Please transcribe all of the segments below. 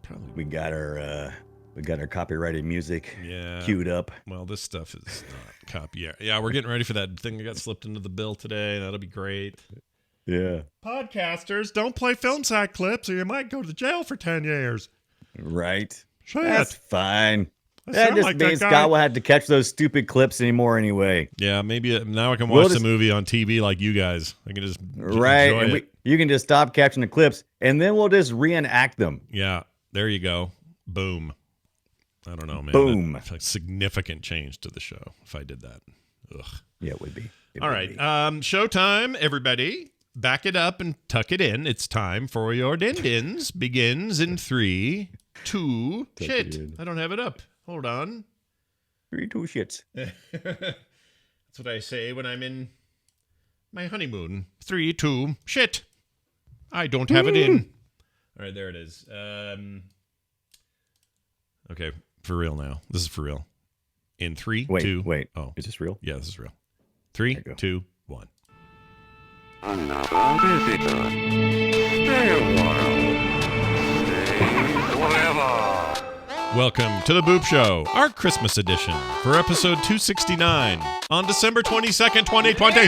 Probably. We got our copyrighted music queued up. Well, this stuff is not copy. Yeah, we're getting ready for that thing that got slipped into the bill today. That'll be great. Yeah. Podcasters, don't play film sack clips or you might go to jail for 10 years. Right. Shit. That's fine. I That sound just like that means guy. Scott will have to catch those stupid clips anymore anyway. Yeah, maybe now I can watch the movie on TV like you guys. I can just Right. enjoy And it. you can just stop catching the clips and then we'll just reenact them. Yeah, there you go. Boom. I don't know, man. Boom. That's a significant change to the show if I did that. Ugh. Yeah, it would be. All right. Showtime, everybody. Back it up and tuck it in. It's time for your din-dins. Begins in 3, 2. Shit. I don't have it up. Hold on. 3, 2 shits. That's what I say when I'm in my honeymoon. 3, 2. Shit. I don't have it in. All right, there it is. Okay, for real now. This is for real. In 3, 2. Wait. Oh, is this real? Yeah, this is real. 3, 2, 1. Another visitor. Stay a while. Stay forever. Welcome to the Boop Show, our Christmas edition for episode 269 on December 22nd, 2020.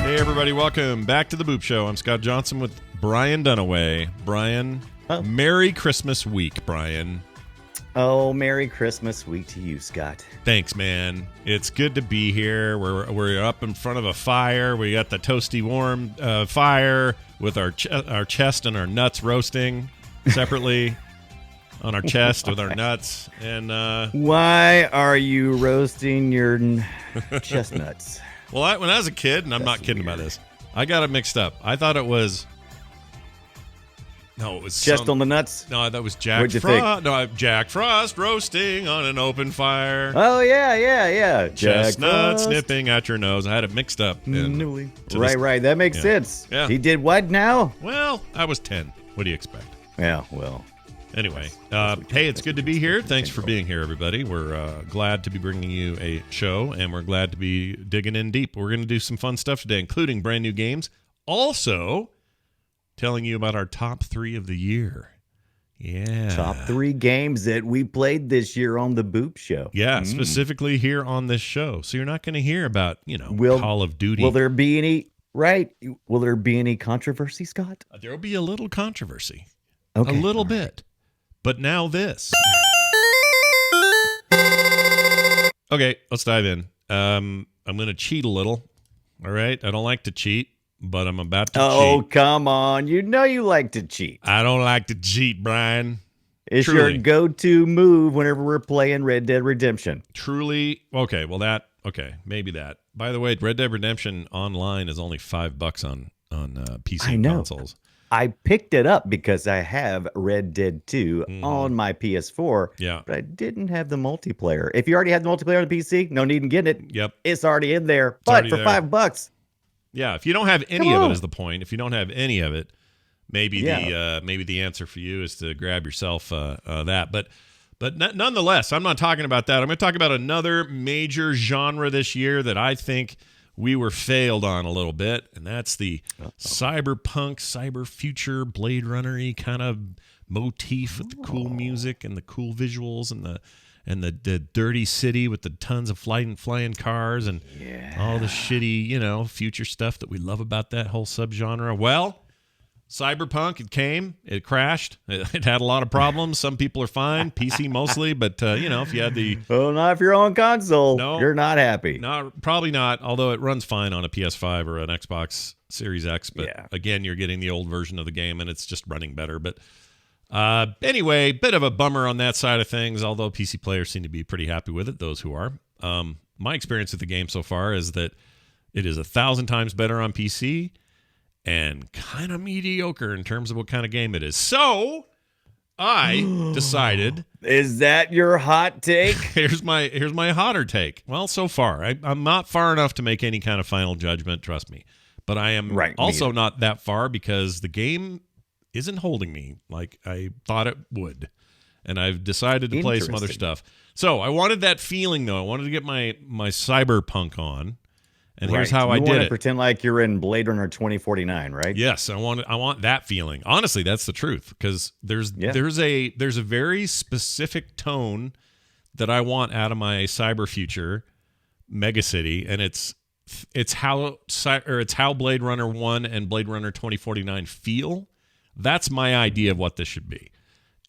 Hey everybody, welcome back to the Boop Show. I'm Scott Johnson with Brian Dunaway. Brian, Merry Christmas week, Brian. Oh, Merry Christmas week to you, Scott. Thanks, man. It's good to be here. We're up in front of a fire. We got the toasty warm fire with our chest and our nuts roasting separately on our chest with our nuts. And why are you roasting your chestnuts? well, when I was a kid, and I'm not kidding about this, I got it mixed up. I thought it was. No, it was chest on the nuts. No, that was Jack What'd you Frost. No, Jack Frost roasting on an open fire. Oh yeah. Chestnuts nipping at your nose. I had it mixed up. Right. That makes sense. Yeah. He did what now? Well, I was 10. What do you expect? Yeah. Well. Anyway, hey, it's good to be here. Thanks for being here, everybody. We're glad to be bringing you a show, and we're glad to be digging in deep. We're going to do some fun stuff today, including brand new games. Also, telling you about our top 3 of the year. Yeah. Top 3 games that we played this year on the Boop Show. Yeah, specifically here on this show. So you're not going to hear about, Call of Duty. Will there be any, right? Will there be any controversy, Scott? There will be a little controversy. Okay. A little bit. But now this. Okay, let's dive in. I'm going to cheat a little. All right? I don't like to cheat. But I'm about to cheat. Oh, come on. You know you like to cheat. I don't like to cheat, Brian. It's Truly. your go-to move whenever we're playing Red Dead Redemption. Truly. Okay, well, maybe that. By the way, Red Dead Redemption Online is only $5 on PC and consoles. I picked it up because I have Red Dead 2 on my PS4. Yeah. But I didn't have the multiplayer. If you already had the multiplayer on the PC, no need in getting it. Yep. It's already in there. But for $5. Yeah, if you don't have any of it is the point. If you don't have any of it, maybe the answer for you is to grab yourself that. But nonetheless, I'm not talking about that. I'm going to talk about another major genre this year that I think we were failed on a little bit, and that's the cyberpunk, cyber future, Blade Runner-y kind of motif with the cool music and the cool visuals and the dirty city with the tons of flying cars and all the shitty, future stuff that we love about that whole subgenre. Well, Cyberpunk, it came, it crashed, it had a lot of problems. Some people are fine, PC mostly, but if you had the not if you're on console, you're not happy. No, probably not. Although it runs fine on a PS5 or an Xbox Series X, but again, you're getting the old version of the game and it's just running better. But anyway, bit of a bummer on that side of things, although PC players seem to be pretty happy with it, those who are. My experience with the game so far is that it is 1,000 times better on PC and kind of mediocre in terms of what kind of game it is. So I decided... Is that your hot take? Here's my hotter take. Well, so far. I'm not far enough to make any kind of final judgment, trust me. But I am also not that far because the game isn't holding me like I thought it would. and I've decided to play some other stuff. So I wanted that feeling, though. I wanted to get my cyberpunk on, and here's how I did it. You want to pretend like you're in Blade Runner 2049, right? Yes, I want that feeling. Honestly, that's the truth, because there's a very specific tone that I want out of my cyber future megacity, and it's how Blade Runner 1 and Blade Runner 2049 feel. That's my idea of what this should be.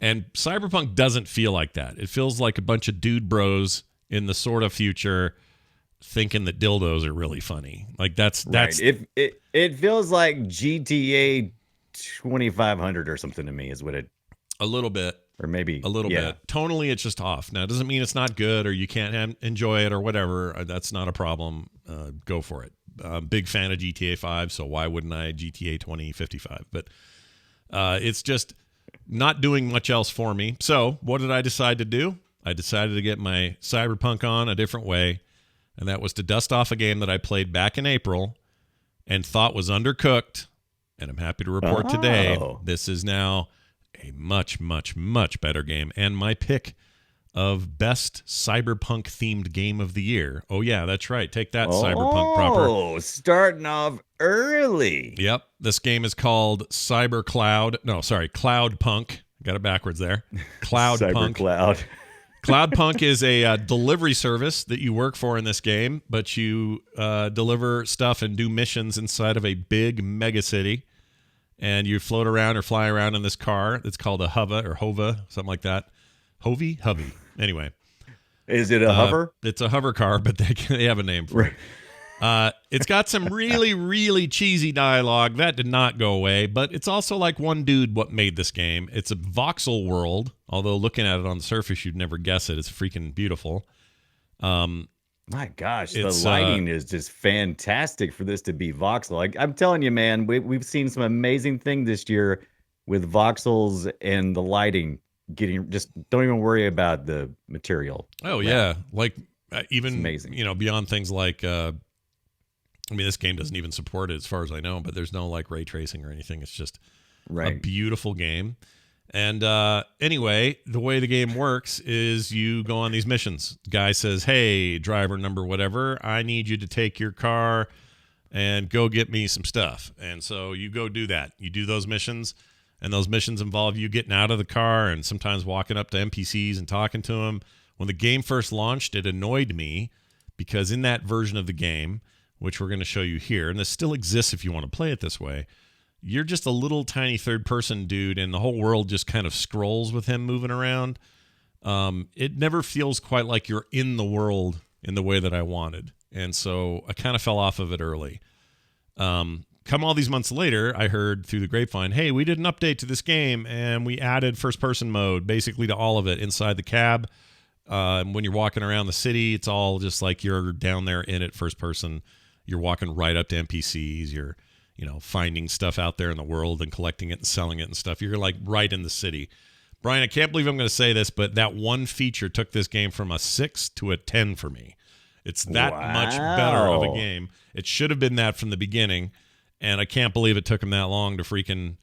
And Cyberpunk doesn't feel like that. It feels like a bunch of dude bros in the sort of future thinking that dildos are really funny. Like that's it feels like GTA 2500 or something to me is what it a little bit. Or maybe a little bit. Tonally, it's just off. Now, it doesn't mean it's not good or you can't enjoy it or whatever. That's not a problem. Go for it. Big fan of GTA 5, so why wouldn't I GTA 2055? But it's just not doing much else for me. So what did I decide to do? I decided to get my Cyberpunk on a different way, and that was to dust off a game that I played back in April and thought was undercooked, and I'm happy to report today this is now a much, much, much better game, and my pick of best cyberpunk-themed game of the year. Oh, yeah, that's right. Take that, Cyberpunk proper. Oh, starting off early. Yep. This game is called Cloudpunk. Got it backwards there. Cloudpunk. Cybercloud. Cloudpunk is a delivery service that you work for in this game, but you deliver stuff and do missions inside of a big megacity. And you float around or fly around in this car. It's called a Hova, something like that. Hovey? Anyway. Is it a hover? It's a hover car, but they have a name for it. It's got some really, really cheesy dialogue. That did not go away, but it's also like one dude what made this game. It's a voxel world, although looking at it on the surface, you'd never guess it. It's freaking beautiful. My gosh, the lighting is just fantastic for this to be voxel. Like, I'm telling you, man, we've seen some amazing things this year with voxels and the lighting getting just don't even worry about the material. Oh, yeah. Like, even, amazing. Beyond things like, this game doesn't even support it as far as I know, but there's no like ray tracing or anything. It's just a beautiful game. And anyway, the way the game works is you go on these missions. The guy says, hey, driver number whatever, I need you to take your car and go get me some stuff. And so you go do that. You do those missions, and those missions involve you getting out of the car and sometimes walking up to NPCs and talking to them. When the game first launched, it annoyed me because in that version of the game, which we're going to show you here, and this still exists if you want to play it this way, you're just a little tiny third-person dude, and the whole world just kind of scrolls with him moving around. It never feels quite like you're in the world in the way that I wanted, and so I kind of fell off of it early. Come all these months later, I heard through the grapevine, hey, we did an update to this game, and we added first-person mode basically to all of it inside the cab. When you're walking around the city, it's all just like you're down there in it first-person. You're walking right up to NPCs. You're finding stuff out there in the world and collecting it and selling it and stuff. You're like right in the city. Brian, I can't believe I'm going to say this, but that one feature took this game from a 6 to a 10 for me. It's that much better of a game. It should have been that from the beginning, and I can't believe it took them that long to freaking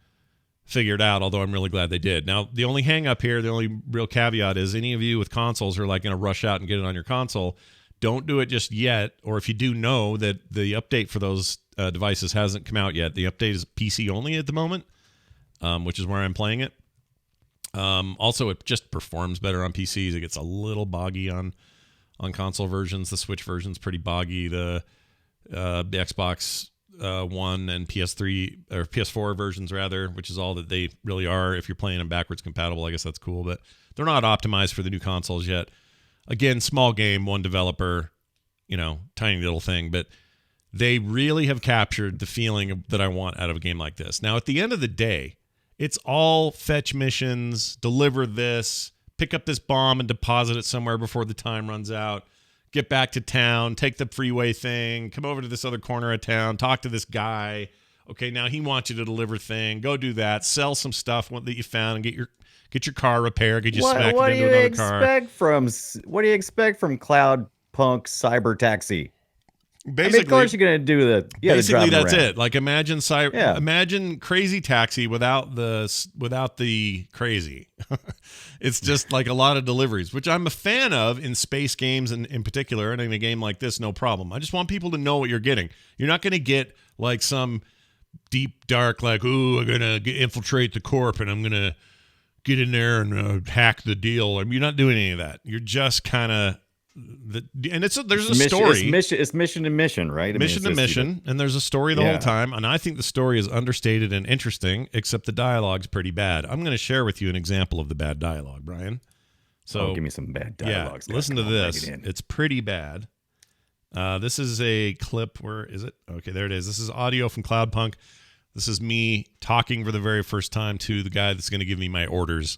figure it out, although I'm really glad they did. Now, the only hang up here, the only real caveat is any of you with consoles are like going to rush out and get it on your console. Don't do it just yet, or if you do know that the update for those devices hasn't come out yet. The update is PC only at the moment, which is where I'm playing it. Also, it just performs better on PCs. It gets a little boggy on console versions. The Switch version's pretty boggy. The Xbox One and PS3 or PS4 versions rather, which is all that they really are. If you're playing them backwards compatible, I guess that's cool, but they're not optimized for the new consoles yet. Again, small game, one developer, tiny little thing, but they really have captured the feeling that I want out of a game like this. Now, at the end of the day, it's all fetch missions, deliver this, pick up this bomb and deposit it somewhere before the time runs out, get back to town, take the freeway thing, come over to this other corner of town, talk to this guy. Okay, now he wants you to deliver thing. Go do that. Sell some stuff that you found and get your car repaired. Get you smacked into another car. What do you expect from Cloudpunk Cyber Taxi? Basically, of course you're gonna do the basically that's around. it. Like imagine Crazy Taxi without the crazy. It's just like a lot of deliveries, which I'm a fan of in space games and in particular, and in a game like this, no problem. I just want people to know what you're getting. You're not going to get like some deep dark like, ooh, I'm gonna infiltrate the corp and I'm gonna get in there and hack the deal. You're not doing any of that. You're just kind of there's a story. It's mission to mission, right? Mission to mission, and there's a story the whole time. And I think the story is understated and interesting, except the dialogue's pretty bad. I'm going to share with you an example of the bad dialogue, Brian. So give me some bad dialogue. Yeah, listen to this. It's pretty bad. This is a clip. Where is it? Okay, there it is. This is audio from Cloudpunk. This is me talking for the very first time to the guy that's going to give me my orders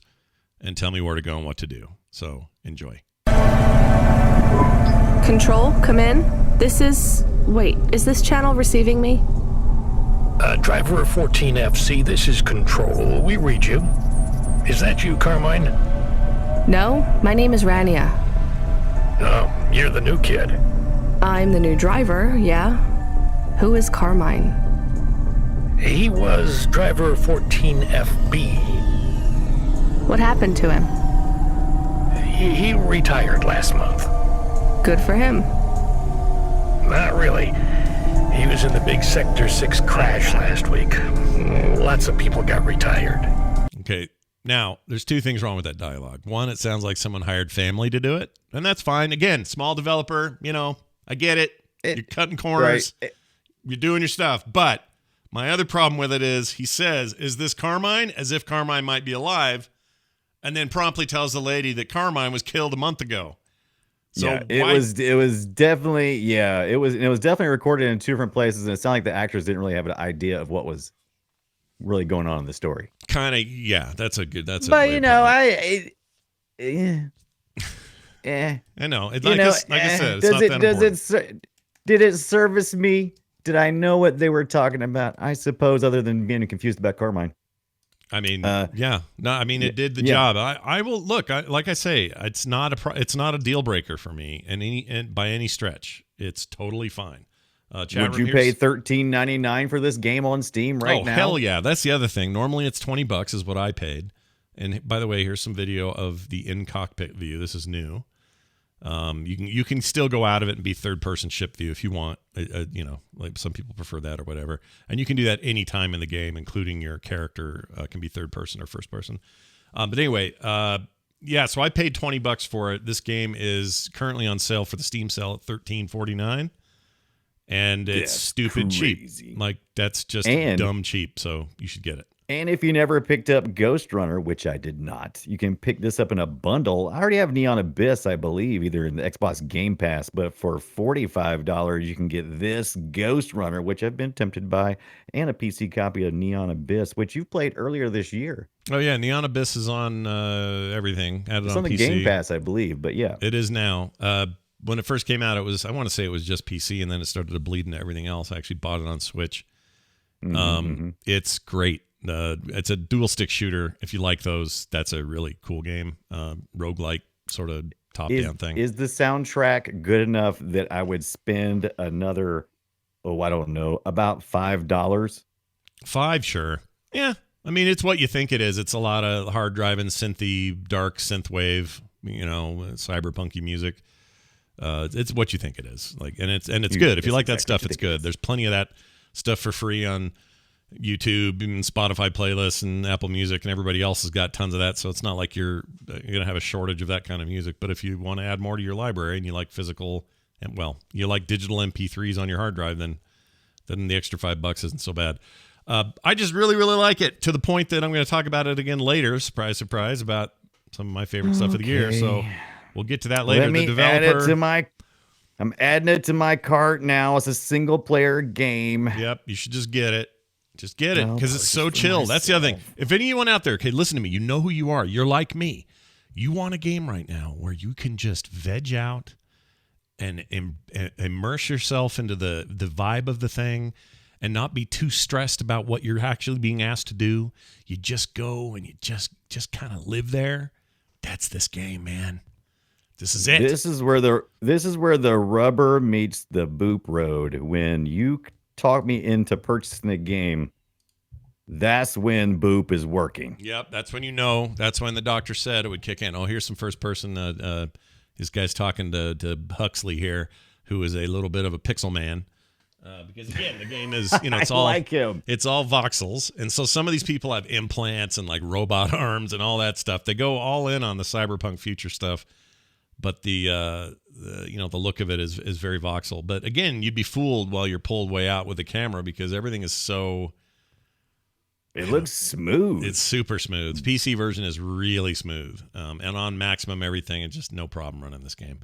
and tell me where to go and what to do. So enjoy. Control, come in. Is this channel receiving me? Driver 14FC, this is Control. We read you. Is that you, Carmine? No, my name is Rania. Oh, you're the new kid. I'm the new driver, yeah. Who is Carmine? He was Driver 14FB. What happened to him? He retired last month. Good for him. Not really. He was in the big Sector 6 crash last week. Lots of people got retired. Okay, now, there's two things wrong with that dialogue. One, it sounds like someone hired family to do it, and that's fine. Again, small developer, I get it. You're cutting corners. Right. You're doing your stuff. But my other problem with it is he says, is this Carmine? As if Carmine might be alive, and then promptly tells the lady that Carmine was killed a month ago. So it was definitely recorded in two different places, and it sounded like the actors didn't really have an idea of what was really going on in the story. Kind of, yeah. That's a good. But I know. Like I said, it's not that important. Did it service me? Did I know what they were talking about? I suppose, other than being confused about Carmine. I mean, yeah. No, I mean, it did the job. I will look. Like I say, it's not a deal breaker for me, and by any stretch, it's totally fine. Would you pay $13.99 for this game on Steam right now? Oh, hell yeah! That's the other thing. Normally, it's $20 is what I paid. And by the way, here's some video of the in-cockpit view. This is new. You can still go out of it and be third-person ship view if you want. Like some people prefer that or whatever. And you can do that any time in the game, including your character can be third-person or first-person. But anyway, so I paid $20 for it. This game is currently on sale for the Steam sale at $13.49. And it's stupid cheap. Like, that's just dumb cheap, so you should get it. And if you never picked up Ghost Runner, which I did not, you can pick this up in a bundle. I already have Neon Abyss, I believe, either in the Xbox Game Pass, but for $45, you can get this Ghost Runner, which I've been tempted by, and a PC copy of Neon Abyss, which you played earlier this year. Oh, yeah, Neon Abyss is on everything. It's on the PC. Game Pass, I believe, but yeah. It is now. When it first came out, I want to say it was just PC, and then it started to bleed into everything else. I actually bought it on Switch. It's great. It's a dual stick shooter. If you like those, that's a really cool game. Roguelike sort of top down thing. Is the soundtrack good enough that I would spend another, I don't know, about $5? $5, sure. Yeah. I mean, it's what you think it is. It's a lot of hard driving, synthy, dark synthwave, cyberpunky music. It's what you think it is. And it's good. If you like that stuff, it's good. There's plenty of that stuff for free on YouTube and Spotify playlists and Apple Music, and everybody else has got tons of that. So it's not like you're going to have a shortage of that kind of music. But if you want to add more to your library and you like physical, and you like digital MP3s on your hard drive, then the extra $5 isn't so bad. I just really, really like it, to the point that I'm going to talk about it again later. Surprise, surprise, about some of my favorite stuff of the year. So we'll get to that later. Let me add it to I'm adding it to my cart now. It's a single player game. Yep, you should just get it. Just get it, because it's so chill. That's the other thing. If anyone out there, okay, listen to me. You know who you are. You're like me. You want a game right now where you can just veg out and immerse yourself into the vibe of the thing and not be too stressed about what you're actually being asked to do. You just go and you just kind of live there. That's this game, man. This is it. This is where the rubber meets the boop road. When you talk me into purchasing a game, that's when boop is working. Yep, that's when you know. That's when the doctor said it would kick in. Oh, here's some first person. This guy's talking to Huxley here, who is a little bit of a pixel man. Because again, the game is, it's all like him. It's all voxels, and so some of these people have implants and like robot arms and all that stuff. They go all in on the cyberpunk future stuff, but the look of it is very voxel. But again, you'd be fooled while you're pulled way out with the camera because everything is so. It looks smooth. It's super smooth. PC version is really smooth, and on maximum everything, it's just no problem running this game.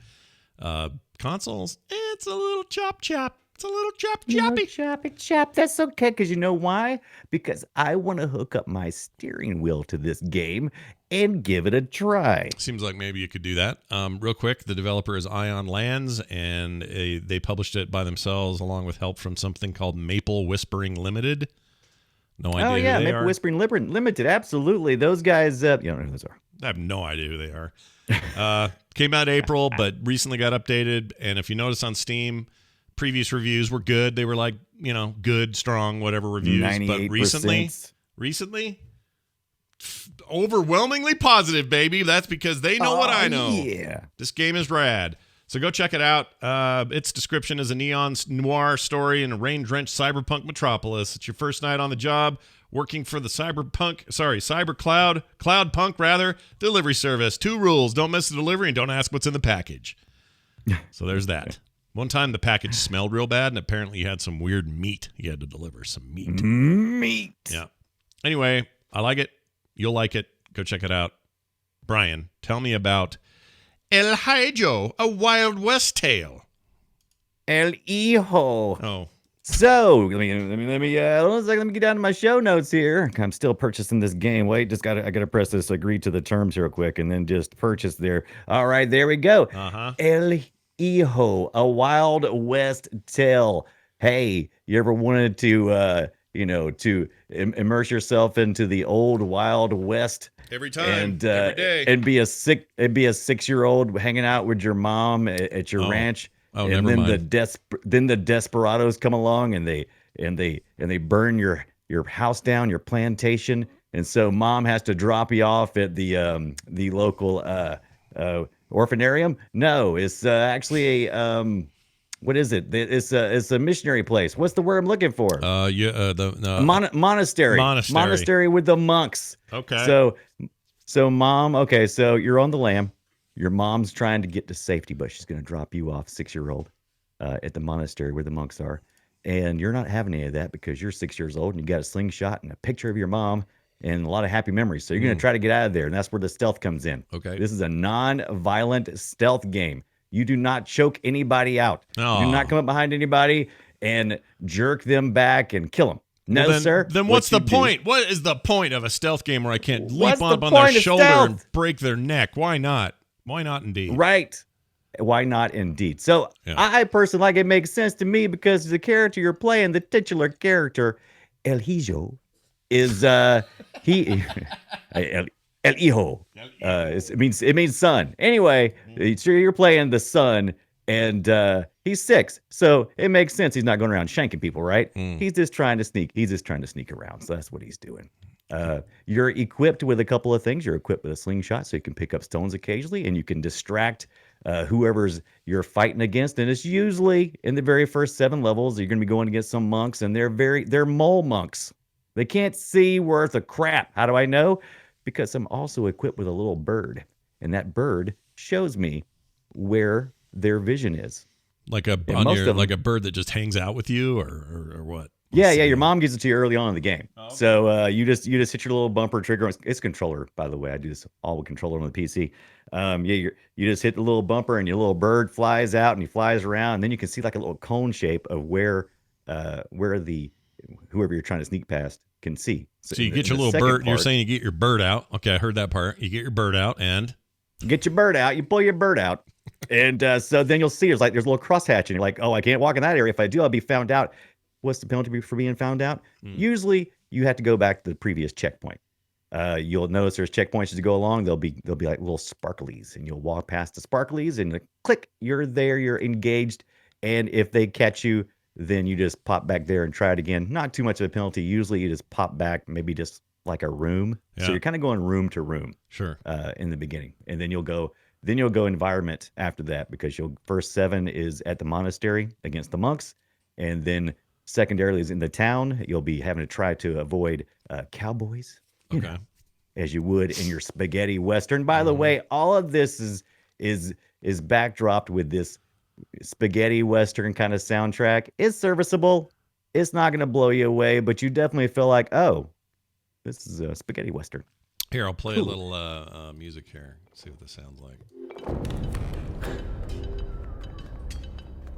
Consoles, it's a little chop. It's a little choppy. That's okay, because you know why? Because I want to hook up my steering wheel to this game and give it a try. Seems like maybe you could do that. Real quick, the developer is Ion Lands, and they published it by themselves along with help from something called Maple Whispering Limited. No idea who they Maple are. Whispering Limited. Absolutely. Those guys, you don't know who those are. I have no idea who they are. Came out April, but recently got updated. And if you notice on Steam, previous reviews were good. They were like, good, strong, whatever reviews. 98%. But recently, overwhelmingly positive, baby. That's because they know what I know. Yeah. This game is rad. So go check it out. Its description is a neon noir story in a rain-drenched cyberpunk metropolis. It's your first night on the job, working for the Cloudpunk delivery service. 2 rules: don't miss the delivery and don't ask what's in the package. So there's that. One time the package smelled real bad, and apparently you had some weird meat you had to deliver. Some meat. Meat. Yeah. Anyway, I like it. You'll like it. Go check it out. Brian, tell me about El Hijo, a Wild West tale. El Hijo. Oh. So let me get down to my show notes here. I'm still purchasing this game. Wait, I gotta press this agree to the terms real quick and then just purchase there. All right, there we go. El Hijo, a Wild West tale. Hey, you ever wanted to immerse yourself into the old Wild West Every time, and every day, and be a 6-year-old hanging out with your mom at your ranch? Oh, and never then mind. the desperados come along and they burn your house down, your plantation, and so mom has to drop you off at the local orphanarium. No, it's actually a what is it? It's a missionary place. What's the word I'm looking for? Monastery. Monastery with the monks. Okay. So mom. Okay, so you're on the lam. Your mom's trying to get to safety, but she's going to drop you off, 6-year-old, at the monastery where the monks are. And you're not having any of that because you're 6 years old and you got a slingshot and a picture of your mom and a lot of happy memories. So you're going to try to get out of there. And that's where the stealth comes in. Okay. This is a non-violent stealth game. You do not choke anybody out. Oh. You do not come up behind anybody and jerk them back and kill them. No, then, sir. Then what's the point? What is the point of a stealth game where I can't leap up on their shoulder and break their neck? Why not? Why not indeed? Right. Why not indeed? So I personally like it. Makes sense to me because the character you're playing, the titular character, El Hijo, is El Hijo. It means son. Anyway, so you're playing the son, and he's 6, so it makes sense. He's not going around shanking people, right? He's just trying to sneak. He's just trying to sneak around. So that's what he's doing. You're equipped with a couple of things. You're equipped with a slingshot, so you can pick up stones occasionally, and you can distract whoever's you're fighting against. And it's usually in the very first 7 levels, you're going to be going against some monks, and they're mole monks. They can't see worth a crap. How do I know? Because I'm also equipped with a little bird, and that bird shows me where their vision is. Like a bird that just hangs out with you, or what? Yeah. Your mom gives it to you early on in the game. Oh, okay. So you just hit your little bumper trigger. It's a controller, by the way. I do this all with controller on the PC. You just hit the little bumper, and your little bird flies out, and he flies around, and then you can see like a little cone shape of where whoever you're trying to sneak past can see. So you get your little bird. You're saying you get your bird out. Okay, I heard that part. You get your bird out, and get your bird out. You pull your bird out. And so then you'll see there's a little crosshatch, and you're like, oh, I can't walk in that area. If I do, I'll be found out. What's the penalty for being found out? Usually you have to go back to the previous checkpoint. You'll notice there's checkpoints as you go along. They'll be like little sparklies, and you'll walk past the sparklies, and click, you're there, you're engaged. And if they catch you, then you just pop back there and try it again. Not too much of a penalty. Usually, you just pop back, maybe just like a room. Yeah. So you're kind of going room to room. Sure. In the beginning, and then you'll go environment after that, because your first 7 is at the monastery against the monks, and then secondarily is in the town. You'll be having to try to avoid cowboys. Okay. As you would in your spaghetti western. By the way, all of this is backdropped with this spaghetti western kind of soundtrack. It's serviceable. It's not going to blow you away, but you definitely feel like, oh, this is a spaghetti western. Here, I'll play a little music here. See what this sounds like.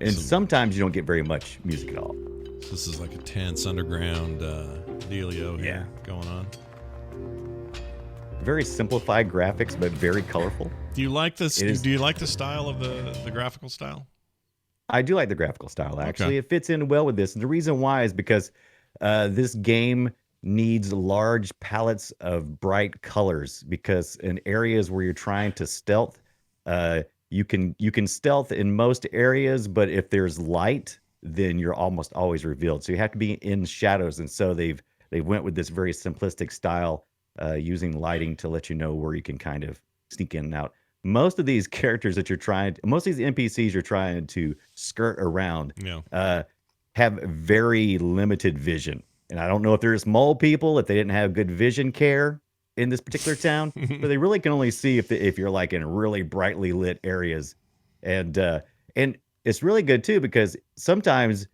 And sometimes you don't get very much music at all. So this is like a tense underground dealio here going on. Very simplified graphics, but very colorful. Do you like this? Do you like the style of the graphical style? I do like the graphical style, actually. Okay. It fits in well with this. And the reason why is because this game needs large palettes of bright colors, because in areas where you're trying to stealth, you can stealth in most areas, but if there's light, then you're almost always revealed. So you have to be in shadows. And so they went with this very simplistic style, using lighting to let you know where you can kind of sneak in and out. Most of these characters that most of these NPCs you're trying to skirt around, have very limited vision. And I don't know if there's mole people, if they didn't have good vision care in this particular town, but they really can only see if you're like in really brightly lit areas. And it's really good too, because sometimes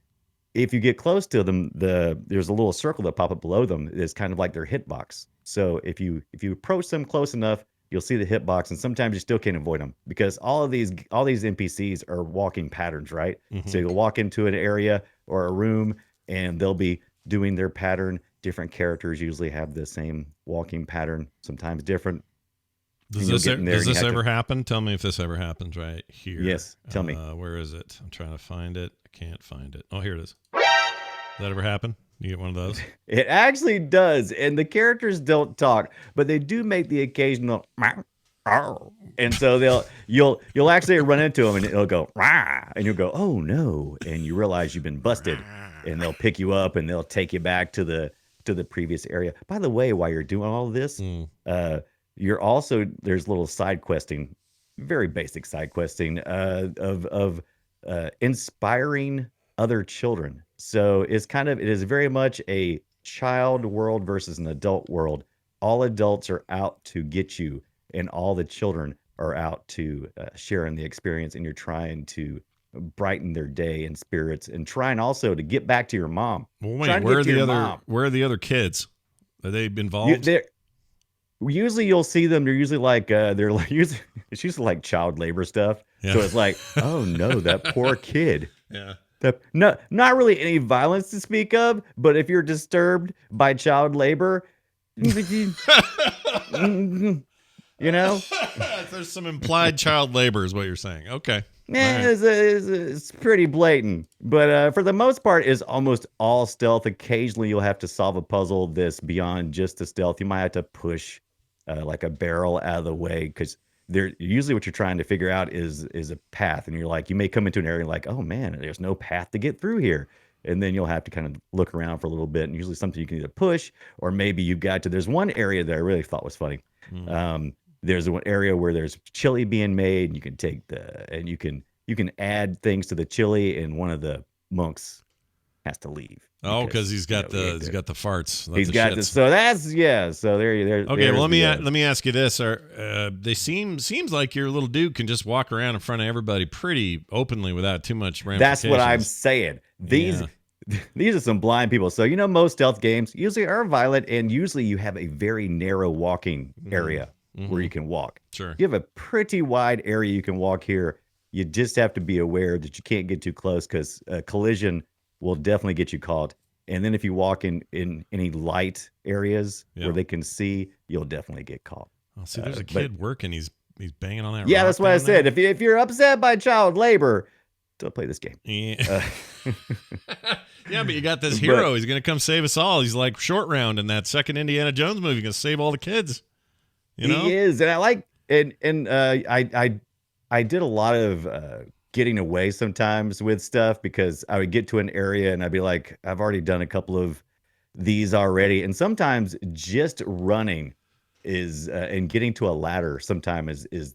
if you get close to them, there's a little circle that pop up below them. It's kind of like their hitbox. So if you approach them close enough, you'll see the hitbox, and sometimes you still can't avoid them, because all these NPCs are walking patterns, right? Mm-hmm. So you'll walk into an area or a room, and they'll be doing their pattern. Different characters usually have the same walking pattern, sometimes different. Does this ever happen? Tell me if this ever happens right here. Yes, tell me. Where is it? I'm trying to find it. I can't find it. Oh, here it is. Does that ever happen? You get one of those? It actually does, and the characters don't talk, but they do make the occasional and so you'll actually run into them, and it'll go rah, and you'll go, oh no, and you realize you've been busted, and they'll pick you up and they'll take you back to the previous area. By the way, while you're doing all of this, you're also, there's little side questing, very basic side questing of inspiring other children. So it is very much a child world versus an adult world. All adults are out to get you, and all the children are out to share in the experience, and you're trying to brighten their day and spirits, and trying also to get back to your mom. Well, wait, where are the other kids? Are they involved? Usually you'll see them. They're usually like it's usually like child labor stuff. Yeah. So it's like, oh no, that poor kid. Yeah. Not really any violence to speak of, but if you're disturbed by child labor, you know, there's some implied child labor is what you're saying. Okay. Yeah, right. It's pretty blatant, but for the most part, it's almost all stealth. Occasionally, you'll have to solve a puzzle that's beyond just the stealth. You might have to push like a barrel out of the way, because usually what you're trying to figure out is a path, and you're like, you may come into an area like, oh man, there's no path to get through here, and then you'll have to kind of look around for a little bit, and usually something you can either push, or maybe you've got to. There's one area that I really thought was funny. There's one area where there's chili being made, and you can take you can add things to the chili, and one of the monks has to leave. Oh, because he's got the farts. He's got the, so that's So there. Okay, well let me ask you this: they seems like your little dude can just walk around in front of everybody pretty openly without too much ramifications. That's what I'm saying. These are some blind people. So most stealth games usually are violent, and usually you have a very narrow walking area where you can walk. Sure. You have a pretty wide area you can walk here. You just have to be aware that you can't get too close, because a collision will definitely get you caught. And then if you walk in any light areas where they can see, you'll definitely get caught. Oh, see, there's a kid working. He's banging on that. Yeah, rock that's what I said. If you're upset by child labor, don't play this game. Yeah. Yeah, but you got this hero. He's going to come save us all. He's like Short Round in that second Indiana Jones movie. He's going to save all the kids. You know? He is, and I like, I did a lot of getting away sometimes with stuff because I would get to an area and I'd be like, I've already done a couple of these already, and sometimes just running is and getting to a ladder sometimes is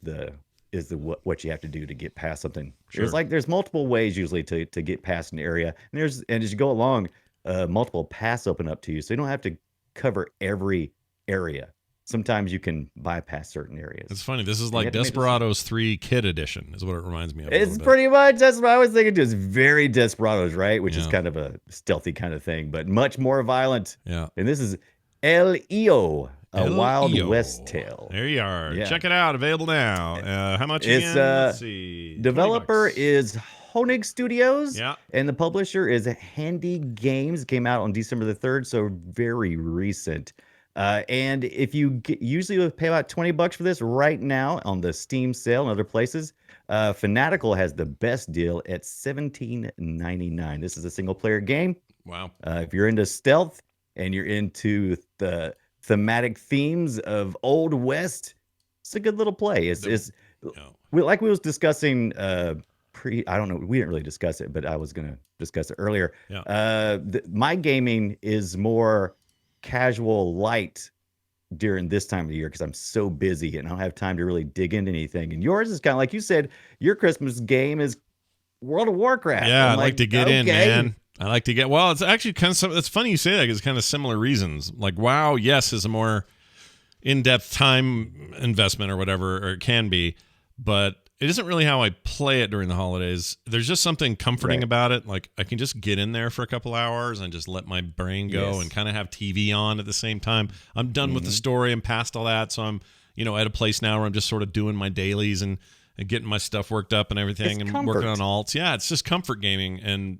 what you have to do to get past something. Sure. There's multiple ways usually to get past an area, and as you go along, multiple paths open up to you, so you don't have to cover every area. Sometimes you can bypass certain areas. It's funny. This is like Desperados 3 Kid Edition is what it reminds me of. It's pretty much, that's what I was thinking too. It's very Desperados, right? Which is kind of a stealthy kind of thing, but much more violent. Yeah. And this is El Hijo, a Wild West tale. There you are. Yeah. Check it out. Available now. How much again? Let's see. Developer is Honig Studios. Yeah. And the publisher is Handy Games. It came out on December the 3rd, so very recent. And if you usually would pay about $20 for this right now on the Steam sale and other places, Fanatical has the best deal at $17.99. This is a single player game. Wow. If you're into stealth and you're into the thematic themes of Old West, it's a good little play. We was discussing I don't know, we didn't really discuss it, but I was going to discuss it earlier. Yeah. My gaming is more casual, light during this time of the year because I'm so busy and I don't have time to really dig into anything. And yours is kind of like you said, your Christmas game is World of Warcraft. Yeah, I like to get in, man. I like to get, well, it's actually kind of, it's funny you say that because it's kind of similar reasons. Like, WoW, yes, is a more in-depth time investment or whatever, or it can be, but it isn't really how I play it during the holidays. There's just something comforting about it. Like, I can just get in there for a couple hours and just let my brain go and kind of have TV on at the same time. I'm done with the story. I'm past all that. So I'm, at a place now where I'm just sort of doing my dailies and getting my stuff worked up and everything working on alts. Yeah, it's just comfort gaming. And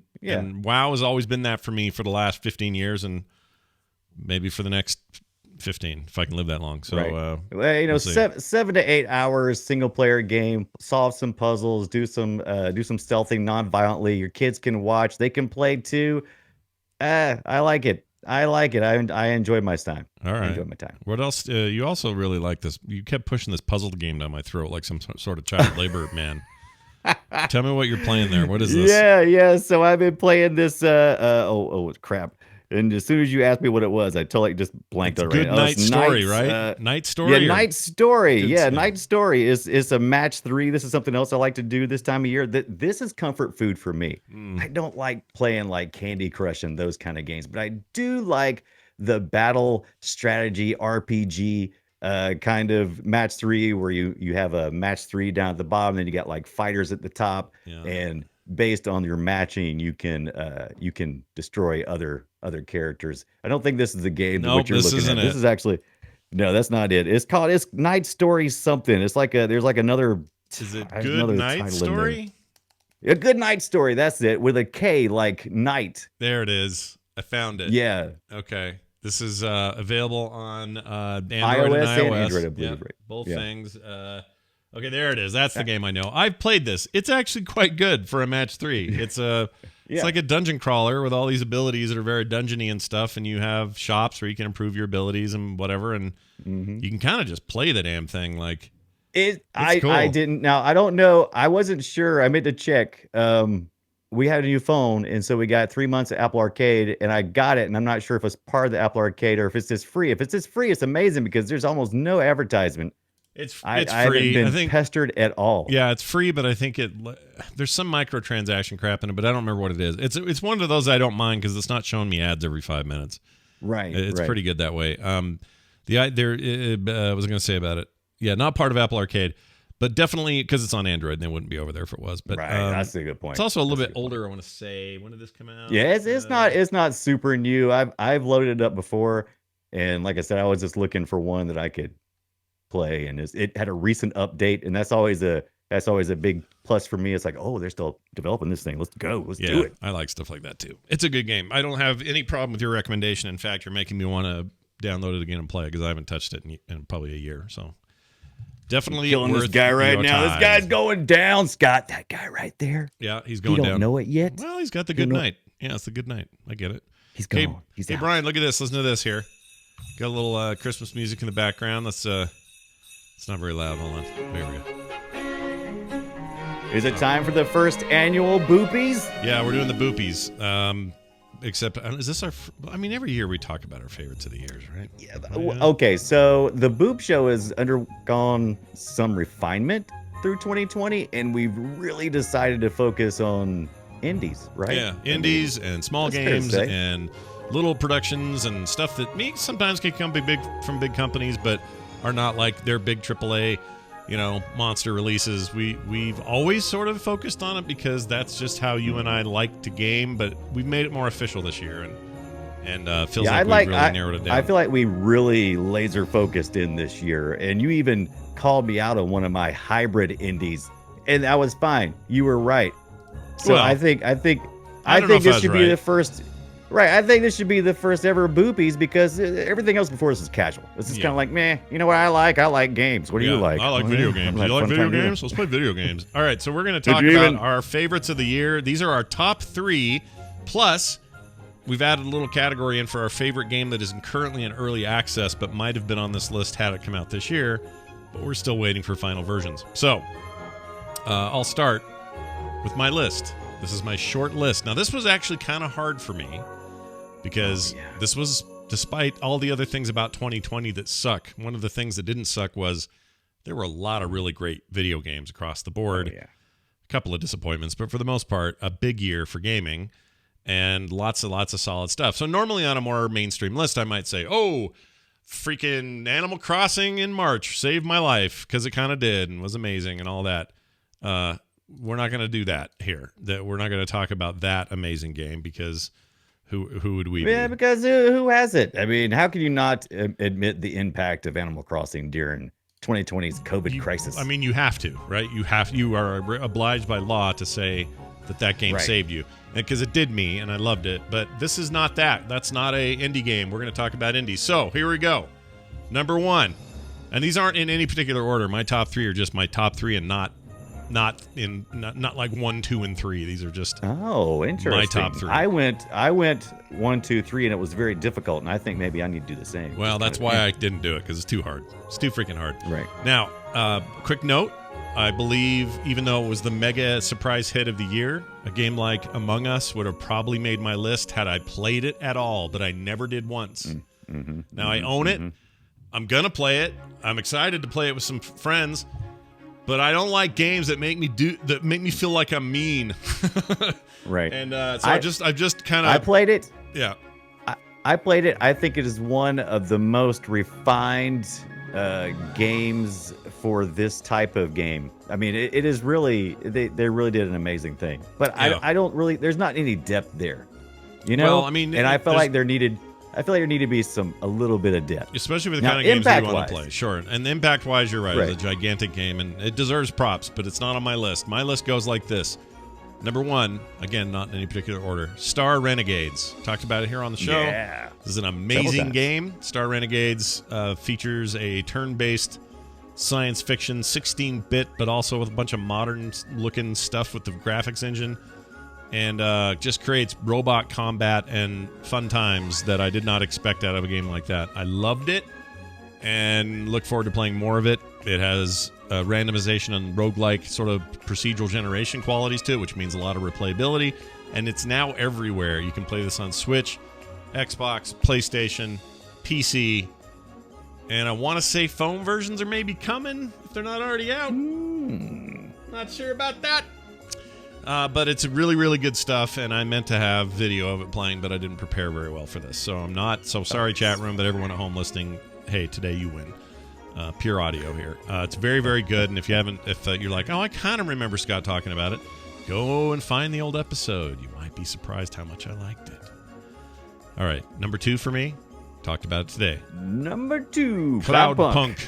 WoW has always been that for me for the last 15 years and maybe for the next 15 if I can live that long. So we'll 7 to 8 hours, single player game, solve some puzzles, do some stealthing non-violently. Your kids can watch, they can play too. I like it. I enjoy my time. All right. I enjoy my time. What else? You also really like this. You kept pushing this puzzle game down my throat like some sort of child labor man. Tell me what you're playing there. What is this? Yeah. So I've been playing this. Crap. And as soon as you asked me what it was, I totally just blanked on it. Good Night Story, right? Night Story. Yeah, Night Story. Yeah, Night Story is a match 3. This is something else I like to do this time of year. This is comfort food for me. I don't like playing like Candy Crush and those kind of games, but I do like the battle strategy RPG kind of match 3 where you have a match 3 down at the bottom, then you got like fighters at the top, and based on your matching, you can destroy other characters. I don't think this is the game what you're looking at. This is actually that's not it. It's Night Story something. It's like there's like another. Is it Good Night Story? A Good Night Story. That's it, with a K, like night. There it is. I found it. Yeah. Okay. This is available on Android iOS and iOS. Android, I believe. Right. Both things. Okay, there it is. That's the game I know. I've played this. It's actually quite good for a match 3. It's it's like a dungeon crawler with all these abilities that are very dungeony and stuff, and you have shops where you can improve your abilities and whatever, and you can kind of just play the damn thing. Like cool. I didn't. Now I don't know. I wasn't sure. I meant to check. We had a new phone, and so we got 3 months of Apple Arcade, and I got it, and I'm not sure if it's part of the Apple Arcade or if it's just free. If it's just free, it's amazing because there's almost no advertisement. It's free. I haven't been pestered at all. Yeah, it's free, but I think there's some microtransaction crap in it, but I don't remember what it is. It's one of those I don't mind because it's not showing me ads every 5 minutes. Right. It's pretty good that way. I was going to say about it. Yeah, not part of Apple Arcade, but definitely because it's on Android, and they wouldn't be over there if it was. But that's a good point. It's also a little bit older. I want to say, when did this come out? Yeah, it's not super new. I've loaded it up before, and like I said, I was just looking for one that I could play, and it had a recent update, and that's always a big plus for me. It's like, oh, they're still developing this thing. Let's go. Let's do it. I like stuff like that too. It's a good game. I don't have any problem with your recommendation. In fact, you're making me want to download it again and play it because I haven't touched it in probably a year. So definitely killing worth this guy right now. time. This guy's going down, Scott. That guy right there. Yeah, he's going down. down. You don't know it yet? Well, he's got the Good Night. Yeah, it's a good night. I get it. He's gone. Hey, He's hey out. Brian, look at this. Listen to this here. Got a little Christmas music in the background. It's not very loud. Hold on. There we go. Is it time for the first annual Boopies? Yeah, we're doing the Boopies. Except, is this our? Every year we talk about our favorites of the years, right? Yeah. Okay, so the Boop Show has undergone some refinement through 2020, and we've really decided to focus on indies, right? Yeah, indies and small games and little productions and stuff that sometimes can come big from big companies, but are not like their big AAA, monster releases. We've always sort of focused on it because that's just how you and I like to game, but we've made it more official this year, and feels like we've really narrowed it down. I feel like we really laser focused in this year, and you even called me out on one of my hybrid indies, and that was fine. You were right. So well, I think this should be the first. Right, I think this should be the first ever Boopies because everything else before this is casual. This is kind of like, meh, you know what I like? I like games. What do you like? I like video games. You like video games? Let's play video games. All right, so we're going to talk about our favorites of the year. These are our top 3, plus we've added a little category in for our favorite game that is currently in early access but might have been on this list had it come out this year, but we're still waiting for final versions. So I'll start with my list. This is my short list. Now, this was actually kind of hard for me because this was, despite all the other things about 2020 that suck, one of the things that didn't suck was there were a lot of really great video games across the board. A couple of disappointments, but for the most part, a big year for gaming and lots of solid stuff. So normally on a more mainstream list, I might say, oh, freaking Animal Crossing in March saved my life because it kind of did and was amazing and all that. We're not going to do that here. That we're not going to talk about that amazing game because who would we be? Yeah, because who has it? I mean, how can you not admit the impact of Animal Crossing during 2020's COVID crisis? I mean, you have to, right? You are obliged by law to say that game saved you, because it did me, and I loved it. But this is not that. That's not a indie game. We're going to talk about indies. So here we go. Number 1, and these aren't in any particular order. My top 3 are just my top 3, and not like 1, 2, and 3. These are just interesting. My top 3. I went 1, 2, 3, and it was very difficult. And I think maybe I need to do the same. Well, that's why I didn't do it, because it's too hard. It's too freaking hard. Right now, quick note: I believe even though it was the mega surprise hit of the year, a game like Among Us would have probably made my list had I played it at all. But I never did once. Now I own it. I'm gonna play it. I'm excited to play it with some friends. But I don't like games that make me feel like I'm mean. Right. And so I've just kind of... I played it. Yeah. I played it. I think it is one of the most refined games for this type of game. I mean, it is really... They really did an amazing thing. But I don't really... There's not any depth there. Well, I mean... And I felt like there needed to be a little bit of depth. Especially with the kind of games that you want to play. Sure. And impact-wise, you're right. It's a gigantic game, and it deserves props, but it's not on my list. My list goes like this. Number 1, again, not in any particular order, Star Renegades. Talked about it here on the show. Yeah. This is an amazing game. Star Renegades features a turn-based science fiction, 16-bit, but also with a bunch of modern-looking stuff with the graphics engine. And just creates robot combat and fun times that I did not expect out of a game like that. I loved it and look forward to playing more of it. It has randomization and roguelike sort of procedural generation qualities to it, which means a lot of replayability. And it's now everywhere. You can play this on Switch, Xbox, PlayStation, PC, and I want to say phone versions are maybe coming if they're not already out. Not sure about that. But it's really, really good stuff, and I meant to have video of it playing, but I didn't prepare very well for this. So I'm not so sorry, chat room, but everyone at home listening, hey, today you win. Pure audio here. It's very, very good, and if you're like, oh, I kind of remember Scott talking about it, go and find the old episode. You might be surprised how much I liked it. All right, number 2 for me. Talked about it today. Number 2, Cloudpunk.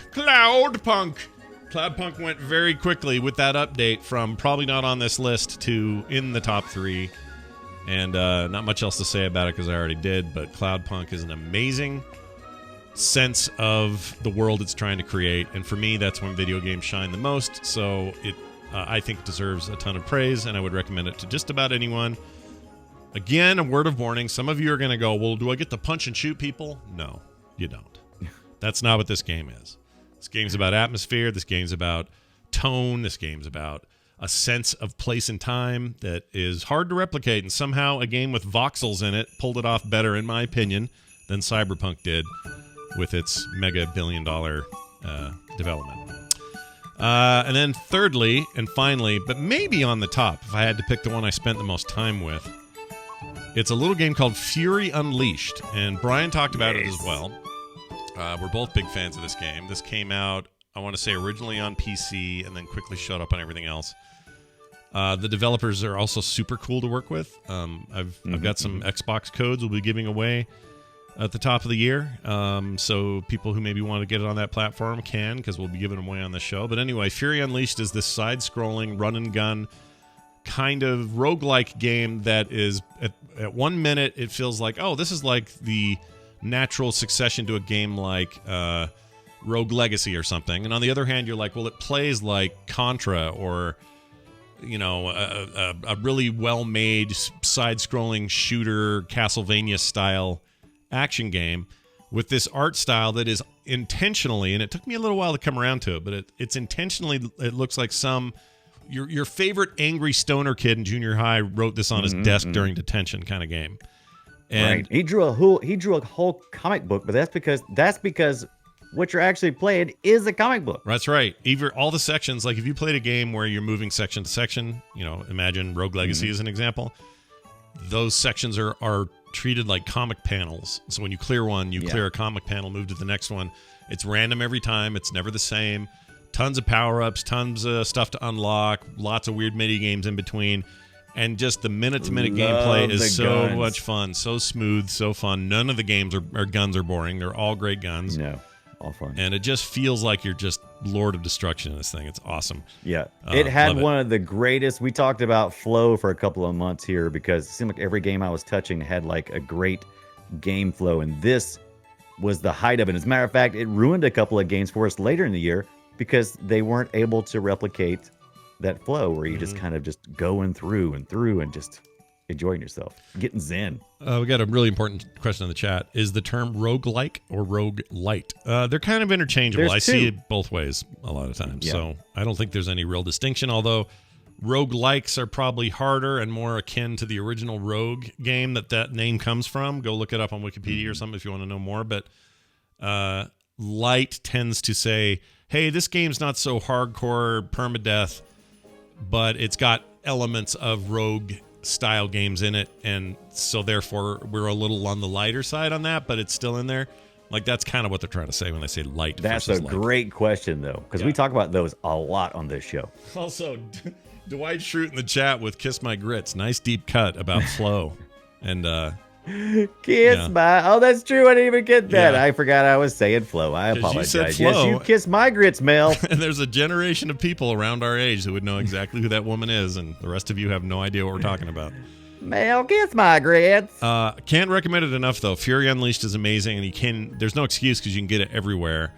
Cloudpunk went very quickly with that update from probably not on this list to in the top 3. And not much else to say about it because I already did, but Cloudpunk is an amazing sense of the world it's trying to create. And for me, that's when video games shine the most. So it, I think, deserves a ton of praise, and I would recommend it to just about anyone. Again, a word of warning. Some of you are going to go, well, do I get to punch and shoot people? No, you don't. That's not what this game is. This game's about atmosphere. This game's about tone. This game's about a sense of place and time that is hard to replicate. And somehow a game with voxels in it pulled it off better, in my opinion, than Cyberpunk did with its mega billion-dollar development. And then thirdly and finally, but maybe on the top, if I had to pick the one I spent the most time with, it's a little game called Fury Unleashed, and Brian talked about it as well. We're both big fans of this game. This came out, I want to say, originally on PC and then quickly showed up on everything else. The developers are also super cool to work with. I've got some Xbox codes we'll be giving away at the top of the year. So people who maybe want to get it on that platform can, because we'll be giving them away on the show. But anyway, Fury Unleashed is this side-scrolling, run-and-gun kind of roguelike game that is, at 1 minute, it feels like, oh, this is like the natural succession to a game like Rogue Legacy or something. And on the other hand, you're like, well, it plays like Contra or, you know, a really well-made side-scrolling shooter Castlevania-style action game with this art style that is intentionally, and it took me a little while to come around to it, but it's intentionally, it looks like your favorite angry stoner kid in junior high wrote this on his desk during detention kind of game. And right. He drew a whole comic book, but that's because what you're actually playing is a comic book. That's right. Either all the sections, like if you played a game where you're moving section to section, you know, imagine Rogue Legacy as an example, those sections are treated like comic panels. So when you clear one, you clear a comic panel, move to the next one. It's random every time. It's never the same. Tons of power-ups, tons of stuff to unlock, lots of weird mini-games in between. And just the minute-to-minute gameplay is so much fun, so smooth, so fun. None of the games or guns are boring. They're all great guns. No, all fun. And it just feels like you're just Lord of Destruction in this thing. It's awesome. Yeah. It had one of the greatest. We talked about flow for a couple of months here because it seemed like every game I was touching had like a great game flow. And this was the height of it. As a matter of fact, it ruined a couple of games for us later in the year because they weren't able to replicate that flow where you just kind of just going through and just enjoying yourself, getting zen. We got a really important question in the chat. Is the term roguelike or roguelite? They're kind of interchangeable. There's I two. see it both ways a lot of times. Yeah. So I don't think there's any real distinction, although roguelikes are probably harder and more akin to the original Rogue game that name comes from. Go look it up on Wikipedia or something if you want to know more. But light tends to say, hey, this game's not so hardcore permadeath, but it's got elements of Rogue style games in it, and so therefore we're a little on the lighter side on that, but it's still in there. Like that's kind of what they're trying to say when they say light. That's a versus light. great question though, because we talk about those a lot on this show. Also, Dwight Schrute in the chat with "Kiss My Grits," nice deep cut about flow, and my. Oh, that's true. I didn't even get that. Yeah. I forgot I was saying flow. I 'Cause you apologize. said flow. Yes, you kiss my grits, Mel. and there's a generation of people around our age who would know exactly who that woman is, and the rest of you have no idea what we're talking about. Mel, kiss my grits. Can't recommend it enough though. Fury Unleashed is amazing, and there's no excuse because you can get it everywhere,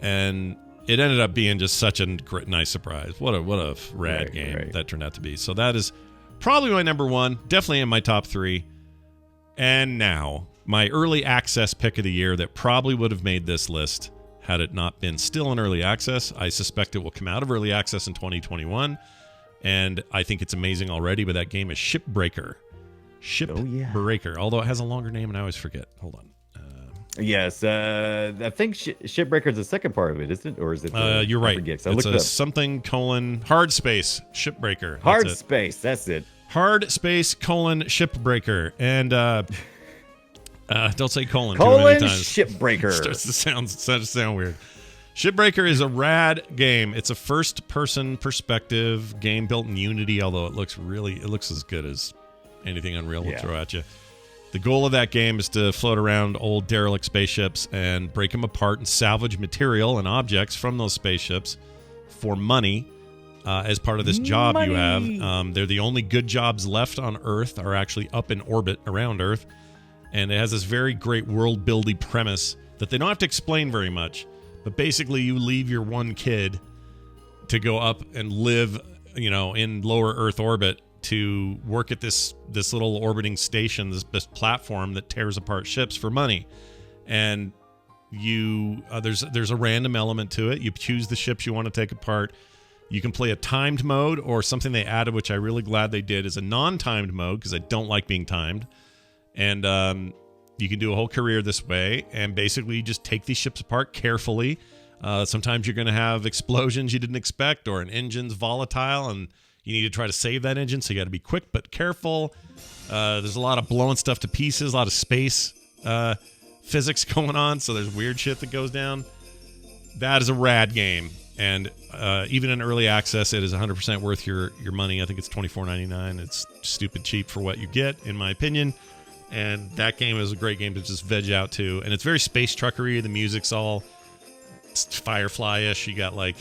and it ended up being just such a nice surprise. What a rad game that turned out to be. So that is probably my number one, definitely in my top three. And now my early access pick of the year that probably would have made this list had it not been still in early access. I suspect it will come out of early access in 2021. And I think it's amazing already, but that game is Shipbreaker. Shipbreaker, although it has a longer name and I always forget. Hold on. Yes, I think Shipbreaker is the second part of it, isn't it? Or is it? You're right. It's something : Hardspace Shipbreaker. Hardspace, that's it. Hardspace : Shipbreaker. And don't say colon too Colon many times. Shipbreaker. Starts to sound weird. Shipbreaker is a rad game. It's a first-person perspective game built in Unity, although it looks as good as anything Unreal will throw at you. The goal of that game is to float around old derelict spaceships and break them apart and salvage material and objects from those spaceships for money as part of this job you have. They're the only good jobs left on Earth are actually up in orbit around Earth. And it has this very great world-building premise that they don't have to explain very much. But basically, you leave your one kid to go up and live, in lower Earth orbit to work at this little orbiting station, this platform that tears apart ships for money. And you there's a random element to it. You choose the ships you want to take apart. You can play a timed mode, or something they added, which I'm really glad they did, is a non-timed mode, because I don't like being timed. And you can do a whole career this way, and basically you just take these ships apart carefully. Sometimes you're going to have explosions you didn't expect, or an engine's volatile, and you need to try to save that engine, so you got to be quick but careful. There's a lot of blowing stuff to pieces, a lot of space physics going on, so there's weird shit that goes down. That is a rad game, and even in early access, it is 100% worth your money. I think it's $24.99. It's stupid cheap for what you get, in my opinion. And that game is a great game to just veg out to. And it's very space truckery. The music's all Firefly-ish. You got like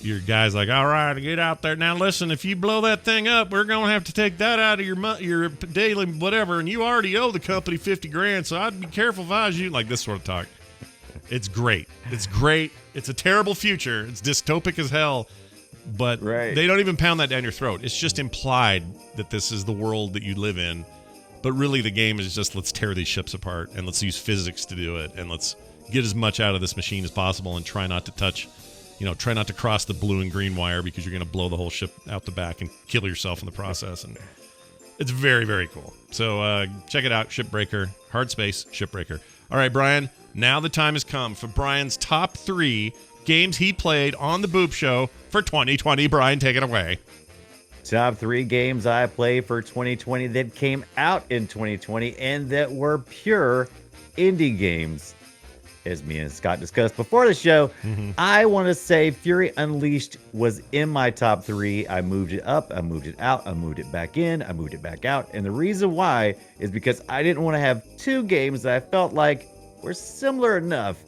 your guys like, all right, get out there. Now listen, if you blow that thing up, we're going to have to take that out of your daily whatever. And you already owe the company $50,000, so I'd be careful if I was you. Like this sort of talk. It's great. It's great. It's a terrible future. It's dystopic as hell. But they don't even pound that down your throat. It's just implied that this is the world that you live in. But really, the game is just, let's tear these ships apart, and let's use physics to do it, and let's get as much out of this machine as possible, and try not to cross the blue and green wire, because you're going to blow the whole ship out the back and kill yourself in the process. And it's very, very cool. So check it out, Shipbreaker, Hardspace, Shipbreaker. All right, Brian, now the time has come for Brian's top 3 games he played on the Boop Show for 2020. Brian, take it away. Top 3 games I played for 2020 that came out in 2020 and that were pure indie games. As me and Scott discussed before the show, I want to say Fury Unleashed was in my top 3. I moved it up, I moved it out, I moved it back in, I moved it back out. And the reason why is because I didn't want to have 2 games that I felt like were similar enough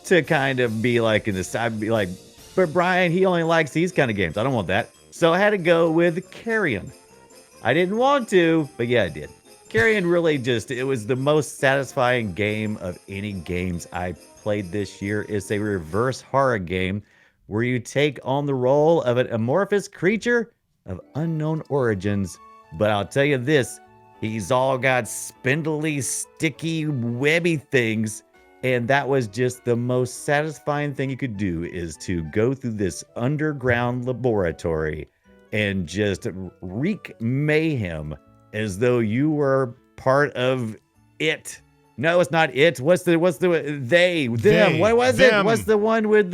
to kind of be like in this. I'd be like, but Brian, he only likes these kind of games. I don't want that. So I had to go with Carrion. I didn't want to, but yeah, I did. Carrion really it was the most satisfying game of any games I played this year. It's a reverse horror game where you take on the role of an amorphous creature of unknown origins. But I'll tell you this, he's all got spindly, sticky, webby things. And that was just the most satisfying thing you could do, is to go through this underground laboratory and just wreak mayhem as though you were part of it. No, it's not it. What's the they, them? What was it? What's the one with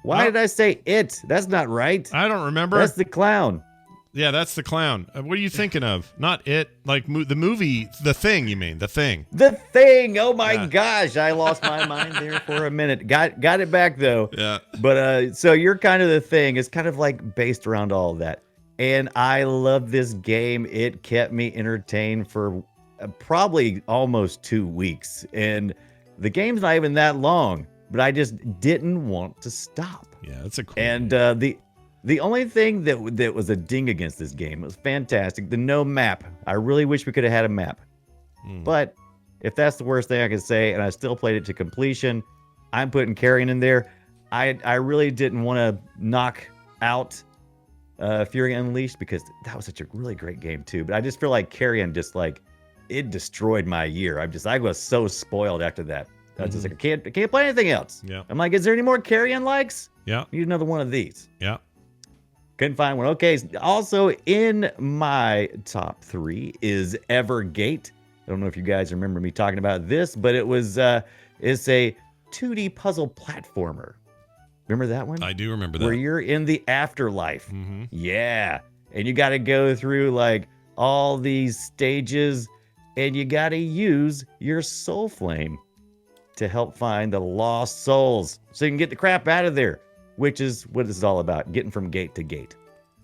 why did I say it? That's not right. I don't remember. That's the clown. Yeah, that's the clown. What are you thinking of? Not it, like the movie, The Thing, you mean, The Thing. The Thing! Oh my gosh, I lost my mind there for a minute. Got it back though. Yeah. But so you're kind of The Thing. It's kind of like based around all of that. And I love this game. It kept me entertained for probably almost 2 weeks. And the game's not even that long, but I just didn't want to stop. Yeah, that's a cool And game. The only thing that was a ding against this game, it was fantastic, the no map. I really wish we could have had a map. But if that's the worst thing I could say, and I still played it to completion, I'm putting Carrion in there. I really didn't want to knock out Fury Unleashed, because that was such a really great game too. But I just feel like Carrion it destroyed my year. I was so spoiled after that. I was just like, I can't play anything else. Yeah. I'm like, is there any more Carrion likes? Yeah. Need another one of these. Yeah. Couldn't find one. Okay, also in my top 3 is Evergate. I don't know if you guys remember me talking about this, but it's a 2D puzzle platformer. Remember that one? I do remember that. Where you're in the afterlife. Yeah. And you got to go through like all these stages, and you got to use your soul flame to help find the lost souls so you can get the crap out of there, which is what this is all about, getting from gate to gate.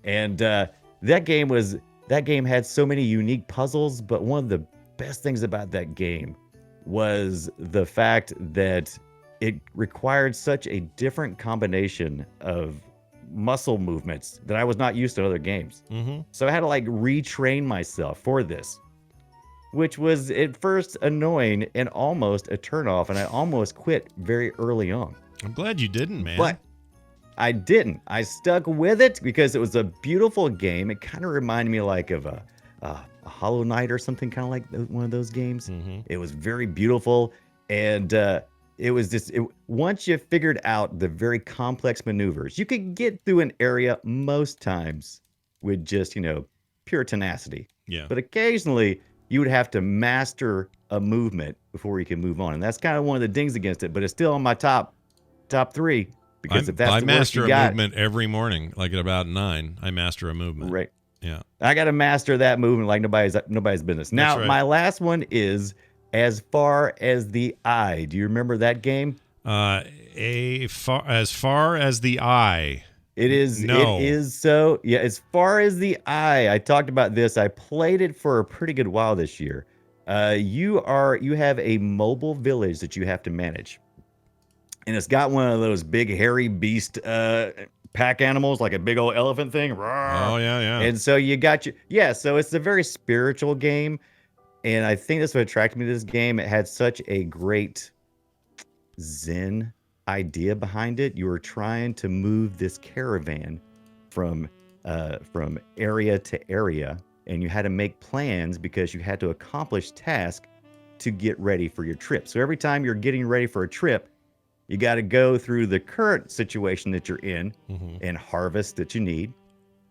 And that game had so many unique puzzles, but one of the best things about that game was the fact that it required such a different combination of muscle movements that I was not used to in other games. So I had to like retrain myself for this, which was at first annoying and almost a turnoff, and I almost quit very early on. I'm glad you didn't, man. But I didn't. I stuck with it because it was a beautiful game. It kind of reminded me like of a Hollow Knight or something, kind of like one of those games. Mm-hmm. It was very beautiful, and it was just once you figured out the very complex maneuvers, you could get through an area most times with just pure tenacity. Yeah. But occasionally you would have to master a movement before you can move on, and that's kind of one of the dings against it. But it's still on my top 3 because if that's I the worst master you a got, movement every morning, like at about 9. I master a movement. right? Yeah. I got to master that movement like nobody's business. Now, right. my last one is As Far as the Eye. Do you remember that game? As far as the eye. It is. No. It is so. Yeah. As Far as the Eye. I talked about this. I played it for a pretty good while this year. You have a mobile village that you have to manage, and it's got one of those big hairy beast pack animals, like a big old elephant thing. Oh yeah. And so you got so it's a very spiritual game, and I think that's what attracted me to this game. It had such a great Zen idea behind it. You were trying to move this caravan from area to area, and you had to make plans because you had to accomplish tasks to get ready for your trip. So every time you're getting ready for a trip, you got to go through the current situation that you're in and harvest that you need.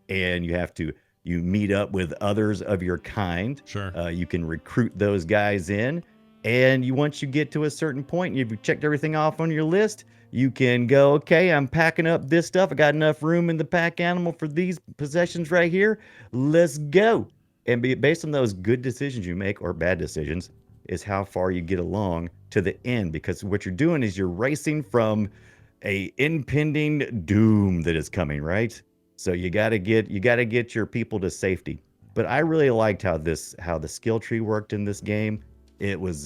And you meet up with others of your kind. Sure. You can recruit those guys in. And once you get to a certain point, and you've checked everything off on your list, you can go, okay, I'm packing up this stuff. I got enough room in the pack animal for these possessions right here. Let's go. And based on those good decisions you make or bad decisions is how far you get along to the end, because what you're doing is you're racing from a impending doom that is coming, right? So you got to get your people to safety. But I really liked how the skill tree worked in this game. It was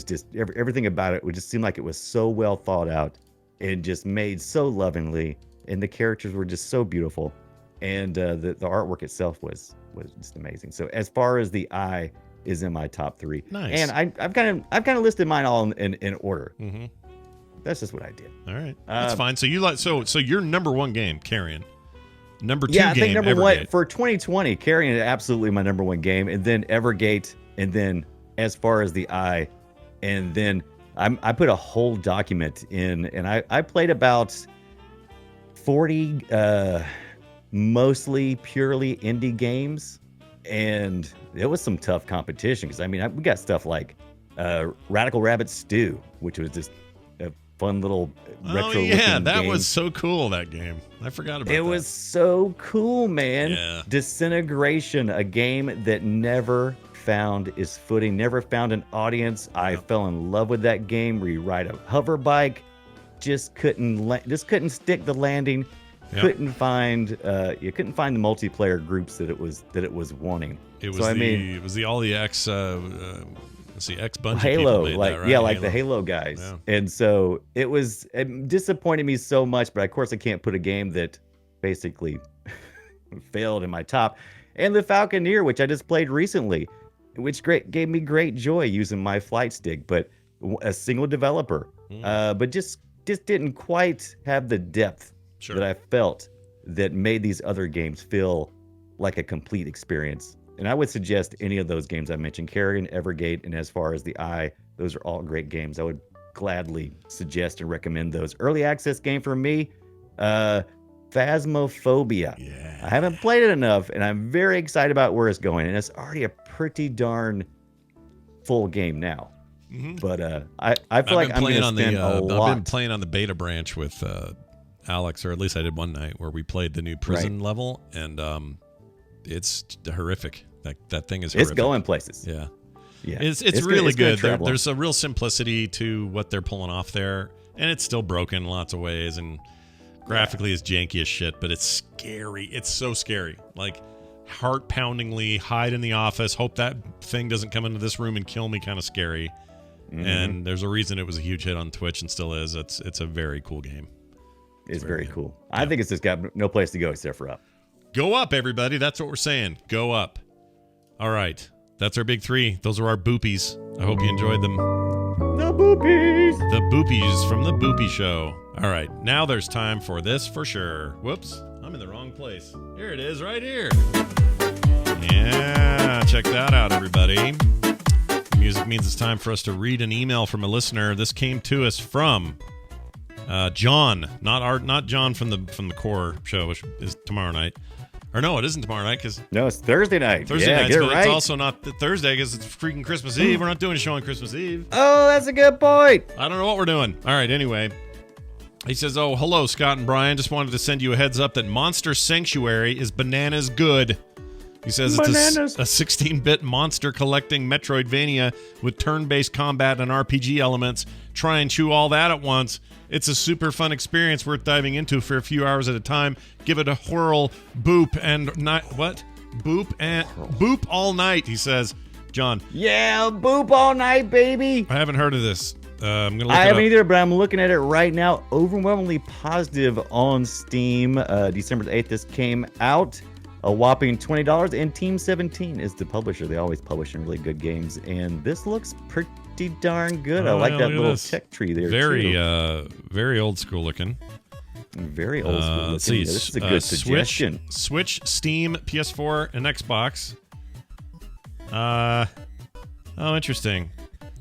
just everything about it would just seem like it was so well thought out and just made so lovingly, and the characters were just so beautiful, and the artwork itself was just amazing. So As Far as the Eye is in my top 3. Nice. And I've kind of listed mine all in order. Mm-hmm. That's just what I did. All right, that's fine. So you so your number 1 game, Carrion. Number 2 yeah, I game, think number Evergate. 1 for 2020. Carrion is absolutely my number 1 game, and then Evergate, and then As Far as the Eye, and then I put a whole document in, and I played about 40 mostly purely indie games, and it was some tough competition because we got stuff like Radical Rabbit Stew, which was just a fun little retro that game. was so cool, that game. I forgot about that. It was so cool, man. Yeah. Disintegration, a game that never found its footing, never found an audience. I fell in love with that game where you ride a hover bike, just couldn't stick the landing. Yep. Couldn't find the multiplayer groups that it was wanting. It was it was all the X X Bungie Halo, people made like that, right? yeah, like the Halo guys. Yeah. And so it disappointed me so much, but of course I can't put a game that basically failed in my top. And the Falconeer, which I just played recently, which gave me great joy using my flight stick, but a single developer, but just didn't quite have the depth that I felt that made these other games feel like a complete experience. And I would suggest any of those games I mentioned, Carrion, Evergate, and As Far as the Eye, those are all great games. I would gladly suggest and recommend those. Early access game for me, Phasmophobia. Yeah. I haven't played it enough, and I'm very excited about where it's going. And it's already a pretty darn full game now. Mm-hmm. But I feel like I'm going to spend a lot. I've been playing on the beta branch with Alex, or at least I did one night, where we played the new prison level, and it's horrific. That thing is horrific. It's going places. Yeah. Yeah. It's really good. There's a real simplicity to what they're pulling off there, and it's still broken in lots of ways, and graphically it's janky as shit, but it's scary. It's so scary. Like, heart-poundingly hide in the office, hope that thing doesn't come into this room and kill me kind of scary. Mm-hmm. And there's a reason it was a huge hit on Twitch and still is. It's a very cool game. It's very cool. Yeah. I think it's just got no place to go except for up. Go up, everybody. That's what we're saying. Go up. All right. That's our big 3. Those are our boopies. I hope you enjoyed them. The boopies. The boopies from the Boopy Show. All right, now there's time for this for sure. Whoops, I'm in the wrong place. Here it is, right here. Yeah, check that out, everybody. Music means it's time for us to read an email from a listener. This came to us from John, not John from the Core show, which is tomorrow night. Or no, it isn't tomorrow night because no, it's Thursday night. Thursday night, but right. It's also not the Thursday because it's freaking Christmas Eve. We're not doing a show on Christmas Eve. Oh, that's a good point. I don't know what we're doing. All right, anyway. He says, "Oh, hello, Scott and Brian. Just wanted to send you a heads up that Monster Sanctuary is bananas good." He says it's a 16-bit monster collecting Metroidvania with turn-based combat and RPG elements. Try and chew all that at once. It's a super fun experience worth diving into for a few hours at a time. Give it a whirl, boop, and boop all night, he says. John. Yeah, boop all night, baby. I haven't heard of this. I'm gonna look I it haven't up. either, but I'm looking at it right now. Overwhelmingly positive on Steam. December 8th, this came out. A whopping $20, and Team 17 is the publisher. They always publish some really good games, and this looks pretty darn good. I like that little tech tree there. Very old school looking. Very old school looking. Let's see. This is a good suggestion. Switch, Steam, PS4, and Xbox. Oh, interesting.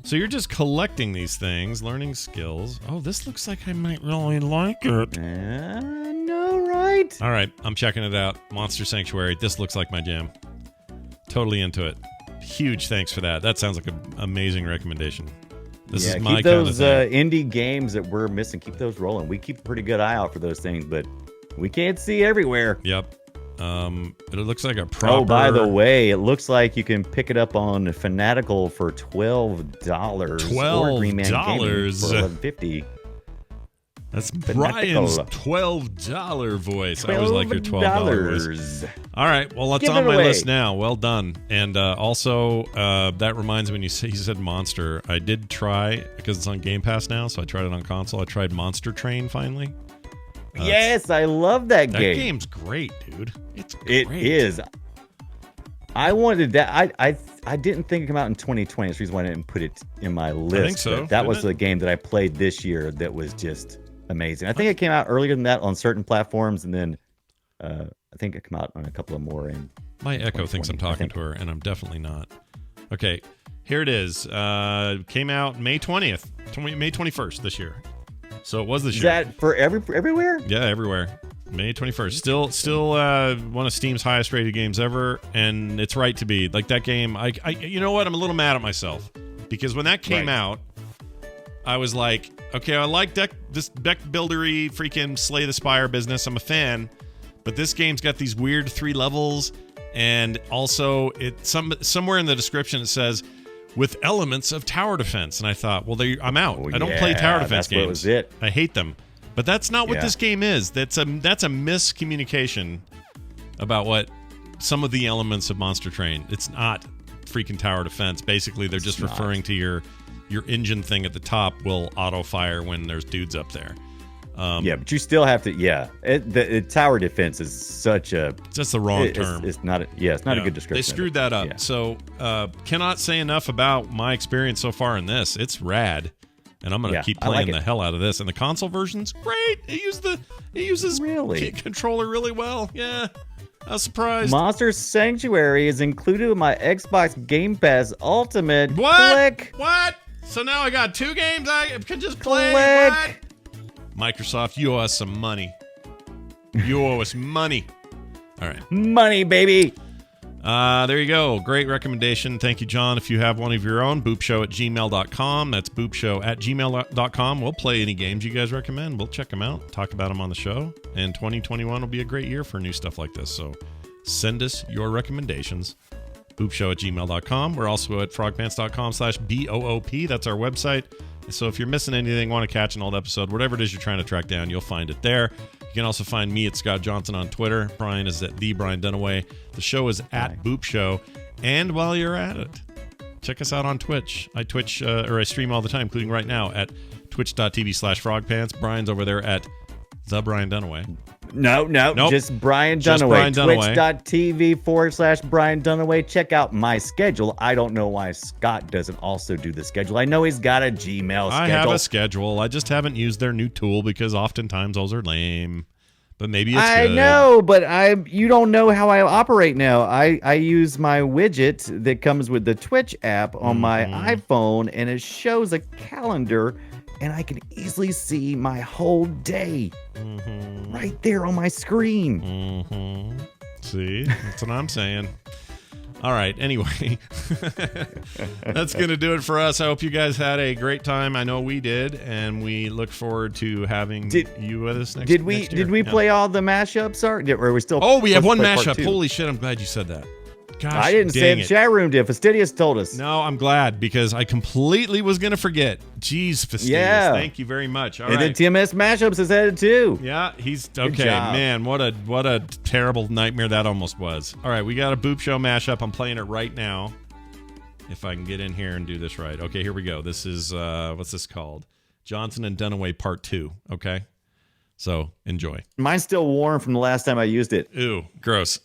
So you're just collecting these things, learning skills. Oh, this looks like I might really like it. No, right? All right, I'm checking it out. Monster Sanctuary. This looks like my jam. Totally into it. Huge thanks for that. That sounds like an amazing recommendation. This is my keep kind of those thing. indie games that we're missing. Keep those rolling. We keep a pretty good eye out for those things, but we can't see everywhere. Yep. It looks like a proper... Oh, by the way, it looks like you can pick it up on Fanatical for $12. $12 or Green Man Gaming for $11.50. That's Fanatical. Brian's $12 voice. I always like your $12 voice. All right, well, it's Give on it my away. list now. Well done. And also, that reminds me when you said Monster, I did try, because it's on Game Pass now, so I tried it on console. I tried Monster Train finally. Yes, I love that That game. game's great, dude. It's great. It is. I wanted that. I didn't think it came out in 2020. That's the reason why I didn't put it in my list. I think so. That was the game that I played this year that was just amazing. I think it came out earlier than that on certain platforms, and then I think it came out on a couple of more. In My Echo thinks I'm talking to her, and I'm definitely not. Okay, here it is. Came out May 20th, May 21st this year. So it was this year. Is that for everywhere? Yeah, everywhere. May 21st. Still one of Steam's highest rated games ever, and it's right to be. Like that game, I you know what? I'm a little mad at myself because when that came out, I was like, okay, I like this deck buildery freaking Slay the Spire business. I'm a fan, but this game's got these weird 3 levels, and also somewhere in the description it says with elements of tower defense, and I thought, well, I'm out. Oh, I don't play tower defense games. That was it. I hate them. But that's not what this game is. That's a miscommunication about what some of the elements of Monster Train. It's not freaking tower defense. Basically, they're just referring to your engine thing at the top will auto fire when there's dudes up there. But you still have to. The tower defense is such a. That's the wrong term. It's not. It's not a good description. They screwed that up. Yeah. So cannot say enough about my experience so far in this. It's rad. And I'm gonna keep playing the hell out of this. And the console version's great. It uses controller really well. Yeah, I was surprised. Monster Sanctuary is included with my Xbox Game Pass Ultimate. What? Click. What? So now I got 2 games I can just play. Click. What? Microsoft, you owe us some money. You owe us money. All right. Money, baby. There you go. Great recommendation. Thank you, John. If you have one of your own, boopshow@gmail.com. That's boopshow@gmail.com. We'll play any games you guys recommend. We'll check them out, talk about them on the show. And 2021 will be a great year for new stuff like this. So send us your recommendations. boopshow@gmail.com. We're also at frogpants.com/BOOP. That's our website. So if you're missing anything, want to catch an old episode, whatever it is you're trying to track down, you'll find it there. You can also find me at Scott Johnson on Twitter. Brian is at the Brian Dunaway. The show is at Boop Show. And while you're at it, check us out on Twitch. I stream all the time, including right now at twitch.tv/frogpants. Brian's over there at the Brian Dunaway. No, Nope. just Brian Just Dunaway. Brian Dunaway. Twitch.tv/Brian Dunaway. Check out my schedule. I don't know why Scott doesn't also do the schedule. I know he's got a Gmail schedule. I have a schedule. I just haven't used their new tool because oftentimes those are lame. But maybe it's I good. know, but you don't know how I operate now. I use my widget that comes with the Twitch app on my iPhone, and it shows a calendar, and I can easily see my whole day right there on my screen. See, that's what I'm saying. All right. Anyway, that's going to do it for us. I hope you guys had a great time. I know we did, and we look forward to having you with us next year. Did we play all the mashups? Or are we still? Oh, we have one supposed to play part mashup. two? Holy shit, I'm glad you said that. Gosh, I didn't say dang it. it. Chat room did. Fastidious told us. No, I'm glad because I completely was going to forget. Jeez, Fastidious. Yeah. Thank you very much. All and right. then TMS mashups is headed too. Yeah, he's Good okay. job. Man, what a terrible nightmare that almost was. All right, we got a Boop Show mashup. I'm playing it right now. If I can get in here and do this right. Okay, here we go. This is what's this called? Johnson and Dunaway Part 2. Okay, so enjoy. Mine's still warm from the last time I used it. Ew, gross.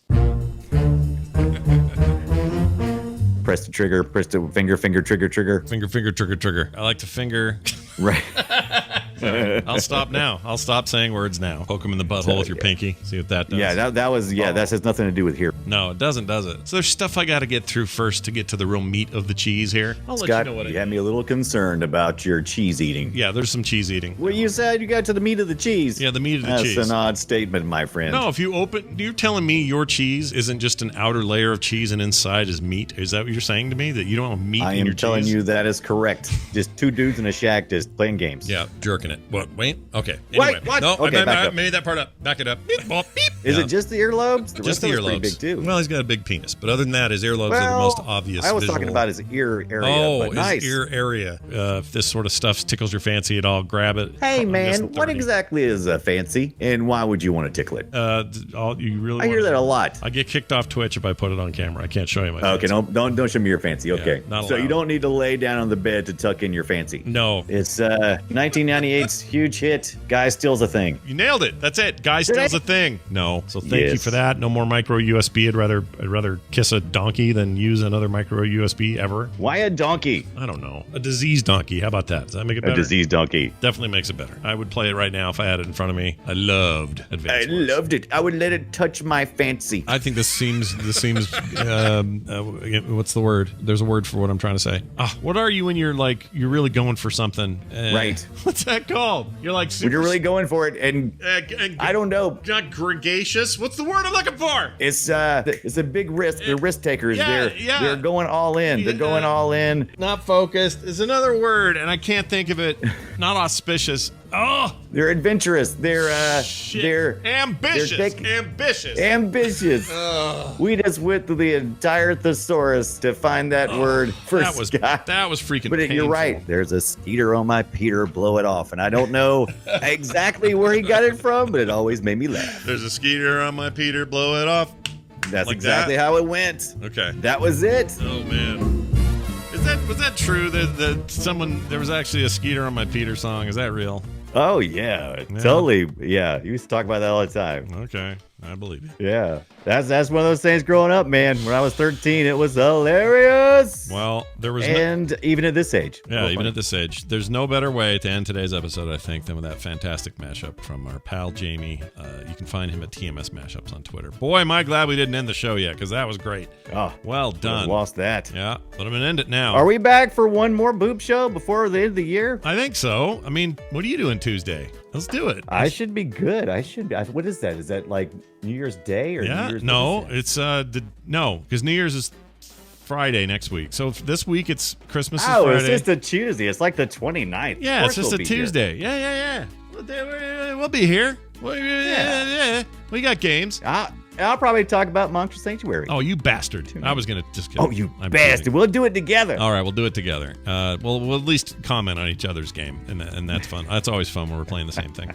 Press the trigger. Press the finger. Trigger. Finger, trigger. I like to finger. Right. I'll stop now. I'll stop saying words now. Poke him in the butthole with your pinky. See what that does. Yeah, that was that has nothing to do with here. No, it doesn't, does it? So there's stuff I got to get through first to get to the real meat of the cheese here. I'll let Scott, you know what you had me a little concerned about your cheese eating. Yeah, there's some cheese eating. Well, you said you got to the meat of the cheese. Yeah, the meat of the That's cheese. an odd statement, my friend. No, if you open, you're telling me your cheese isn't just an outer layer of cheese and inside is meat? Is that what you're saying to me? That you don't have meat I in am your telling cheese? you that is correct. Just two dudes in a shack just playing games. Yeah, jerking it. What? Wait. Okay. Anyway. Wait, what? No, Okay, I back up. made that part up. Back it up. Beep, bop, beep. Is Yeah. it just the earlobes? The Just rest the of it's pretty earlobes. big too. Well, he's got a big penis, but other than that, his earlobes are the most obvious. I was visual. talking about his ear area. Oh, but nice. his ear area. If this sort of stuff tickles your fancy at all, grab it. Hey I'm man, guessing what 30. exactly is fancy, and why would you want to tickle it? You really? I hear that a lot. I get kicked off Twitch if I put it on camera. I can't show you my. Okay, fancy. don't show me your fancy. Okay, not so you allowed. don't need to lay down on the bed to tuck in your fancy. No. It's 1998's huge hit. Guy steals a thing. You nailed it. That's it. Guy steals a thing. No. So thank you Yes. for that. No more micro USB. I'd rather kiss a donkey than use another micro USB ever. Why a donkey? I don't know. A diseased donkey. How about that? Does that make it better? A diseased donkey. Definitely makes it better. I would play it right now if I had it in front of me. I loved I Advanced Wars. loved it. I would let it touch my fancy. I think this seems what's the word? There's a word for what I'm trying to say. What are you when you're really going for something? Right. What's that called? You're like super When you're really going for it, and I don't know. not gregarious. What's the word I'm looking for? It's a big risk. They're risk takers. Yeah, They're going all in. They're going all in. Not focused is another word, and I can't think of it. Not auspicious. Oh, They're adventurous. They're shit. they're ambitious. they're Ambitious. ambitious. We just went through the entire thesaurus to find that word for that was Scott. freaking But painful. you're right. There's a skeeter on my Peter. Blow it off, and I don't know exactly where he got it from, but it always made me laugh. There's a skeeter on my Peter. Blow it off. That's Like exactly that? how it went. Okay. That was it. Oh man. Was that true that there was actually a Skeeter on my Peter song? Is that real? Oh yeah, totally. Yeah, you used to talk about that all the time. Okay, I believe you. Yeah, that's one of those things growing up, man. When I was 13, it was hilarious. Well, there was and even at this age. yeah, even at this age, there's no better way to end today's episode, I think, than with that fantastic mashup from our pal Jamie. You can find him at TMS Mashups on Twitter. Boy, am I glad we didn't end the show yet, because that was great. Oh, Well done. lost that. Yeah, but I'm gonna end it now. Are we back for one more Boop Show before the end of the year? I think so. I mean, what are you doing Tuesday? Let's do it. I should be good. I should be. What is that? Is that like New Year's Day or New Yeah, Year's? no, what is it's no, because New Year's is Friday next week. So this week it's Christmas is that? Oh, Friday. it's just a Tuesday. It's like the 29th. Yeah, Of it's course just a we'll be here. Tuesday. Yeah. We'll be here. Yeah. We got games. I'll probably talk about Monster Sanctuary. Oh, you bastard! I was gonna just kidding. Oh, you I'm bastard. kidding. We'll do it together. All right, we'll do it together. We'll at least comment on each other's game, and that's fun. That's always fun when we're playing the same thing.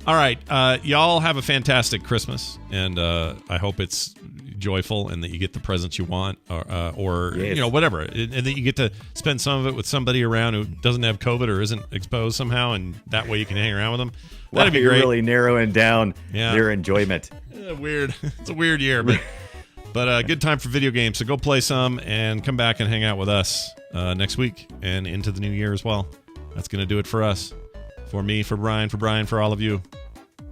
All right, y'all have a fantastic Christmas, and I hope it's joyful and that you get the presents you want, or Yes. whatever, and that you get to spend some of it with somebody around who doesn't have COVID or isn't exposed somehow, and that way you can hang around with them. That'd be You're great. really narrowing down their enjoyment. Weird. It's a weird year, but a good time for video games. So go play some and come back and hang out with us next week and into the new year as well. That's going to do it for us. For me, for Brian, for all of you.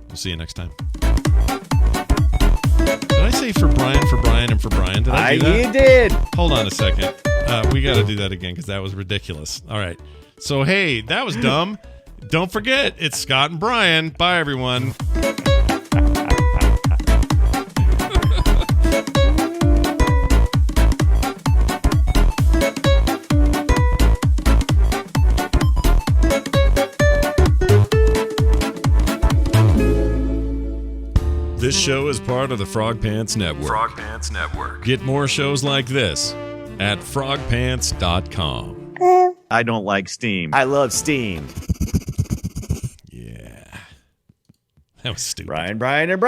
We'll see you next time. Did I say for Brian, and for Brian? Did I do that? You did. Hold on a second. We got to do that again because that was ridiculous. All right. So, hey, that was dumb. Don't forget, it's Scott and Brian. Bye, everyone. This show is part of the Frog Pants Network. Frog Pants Network. Get more shows like this at frogpants.com. I don't like Steam. I love Steam. Yeah. That was stupid. Brian.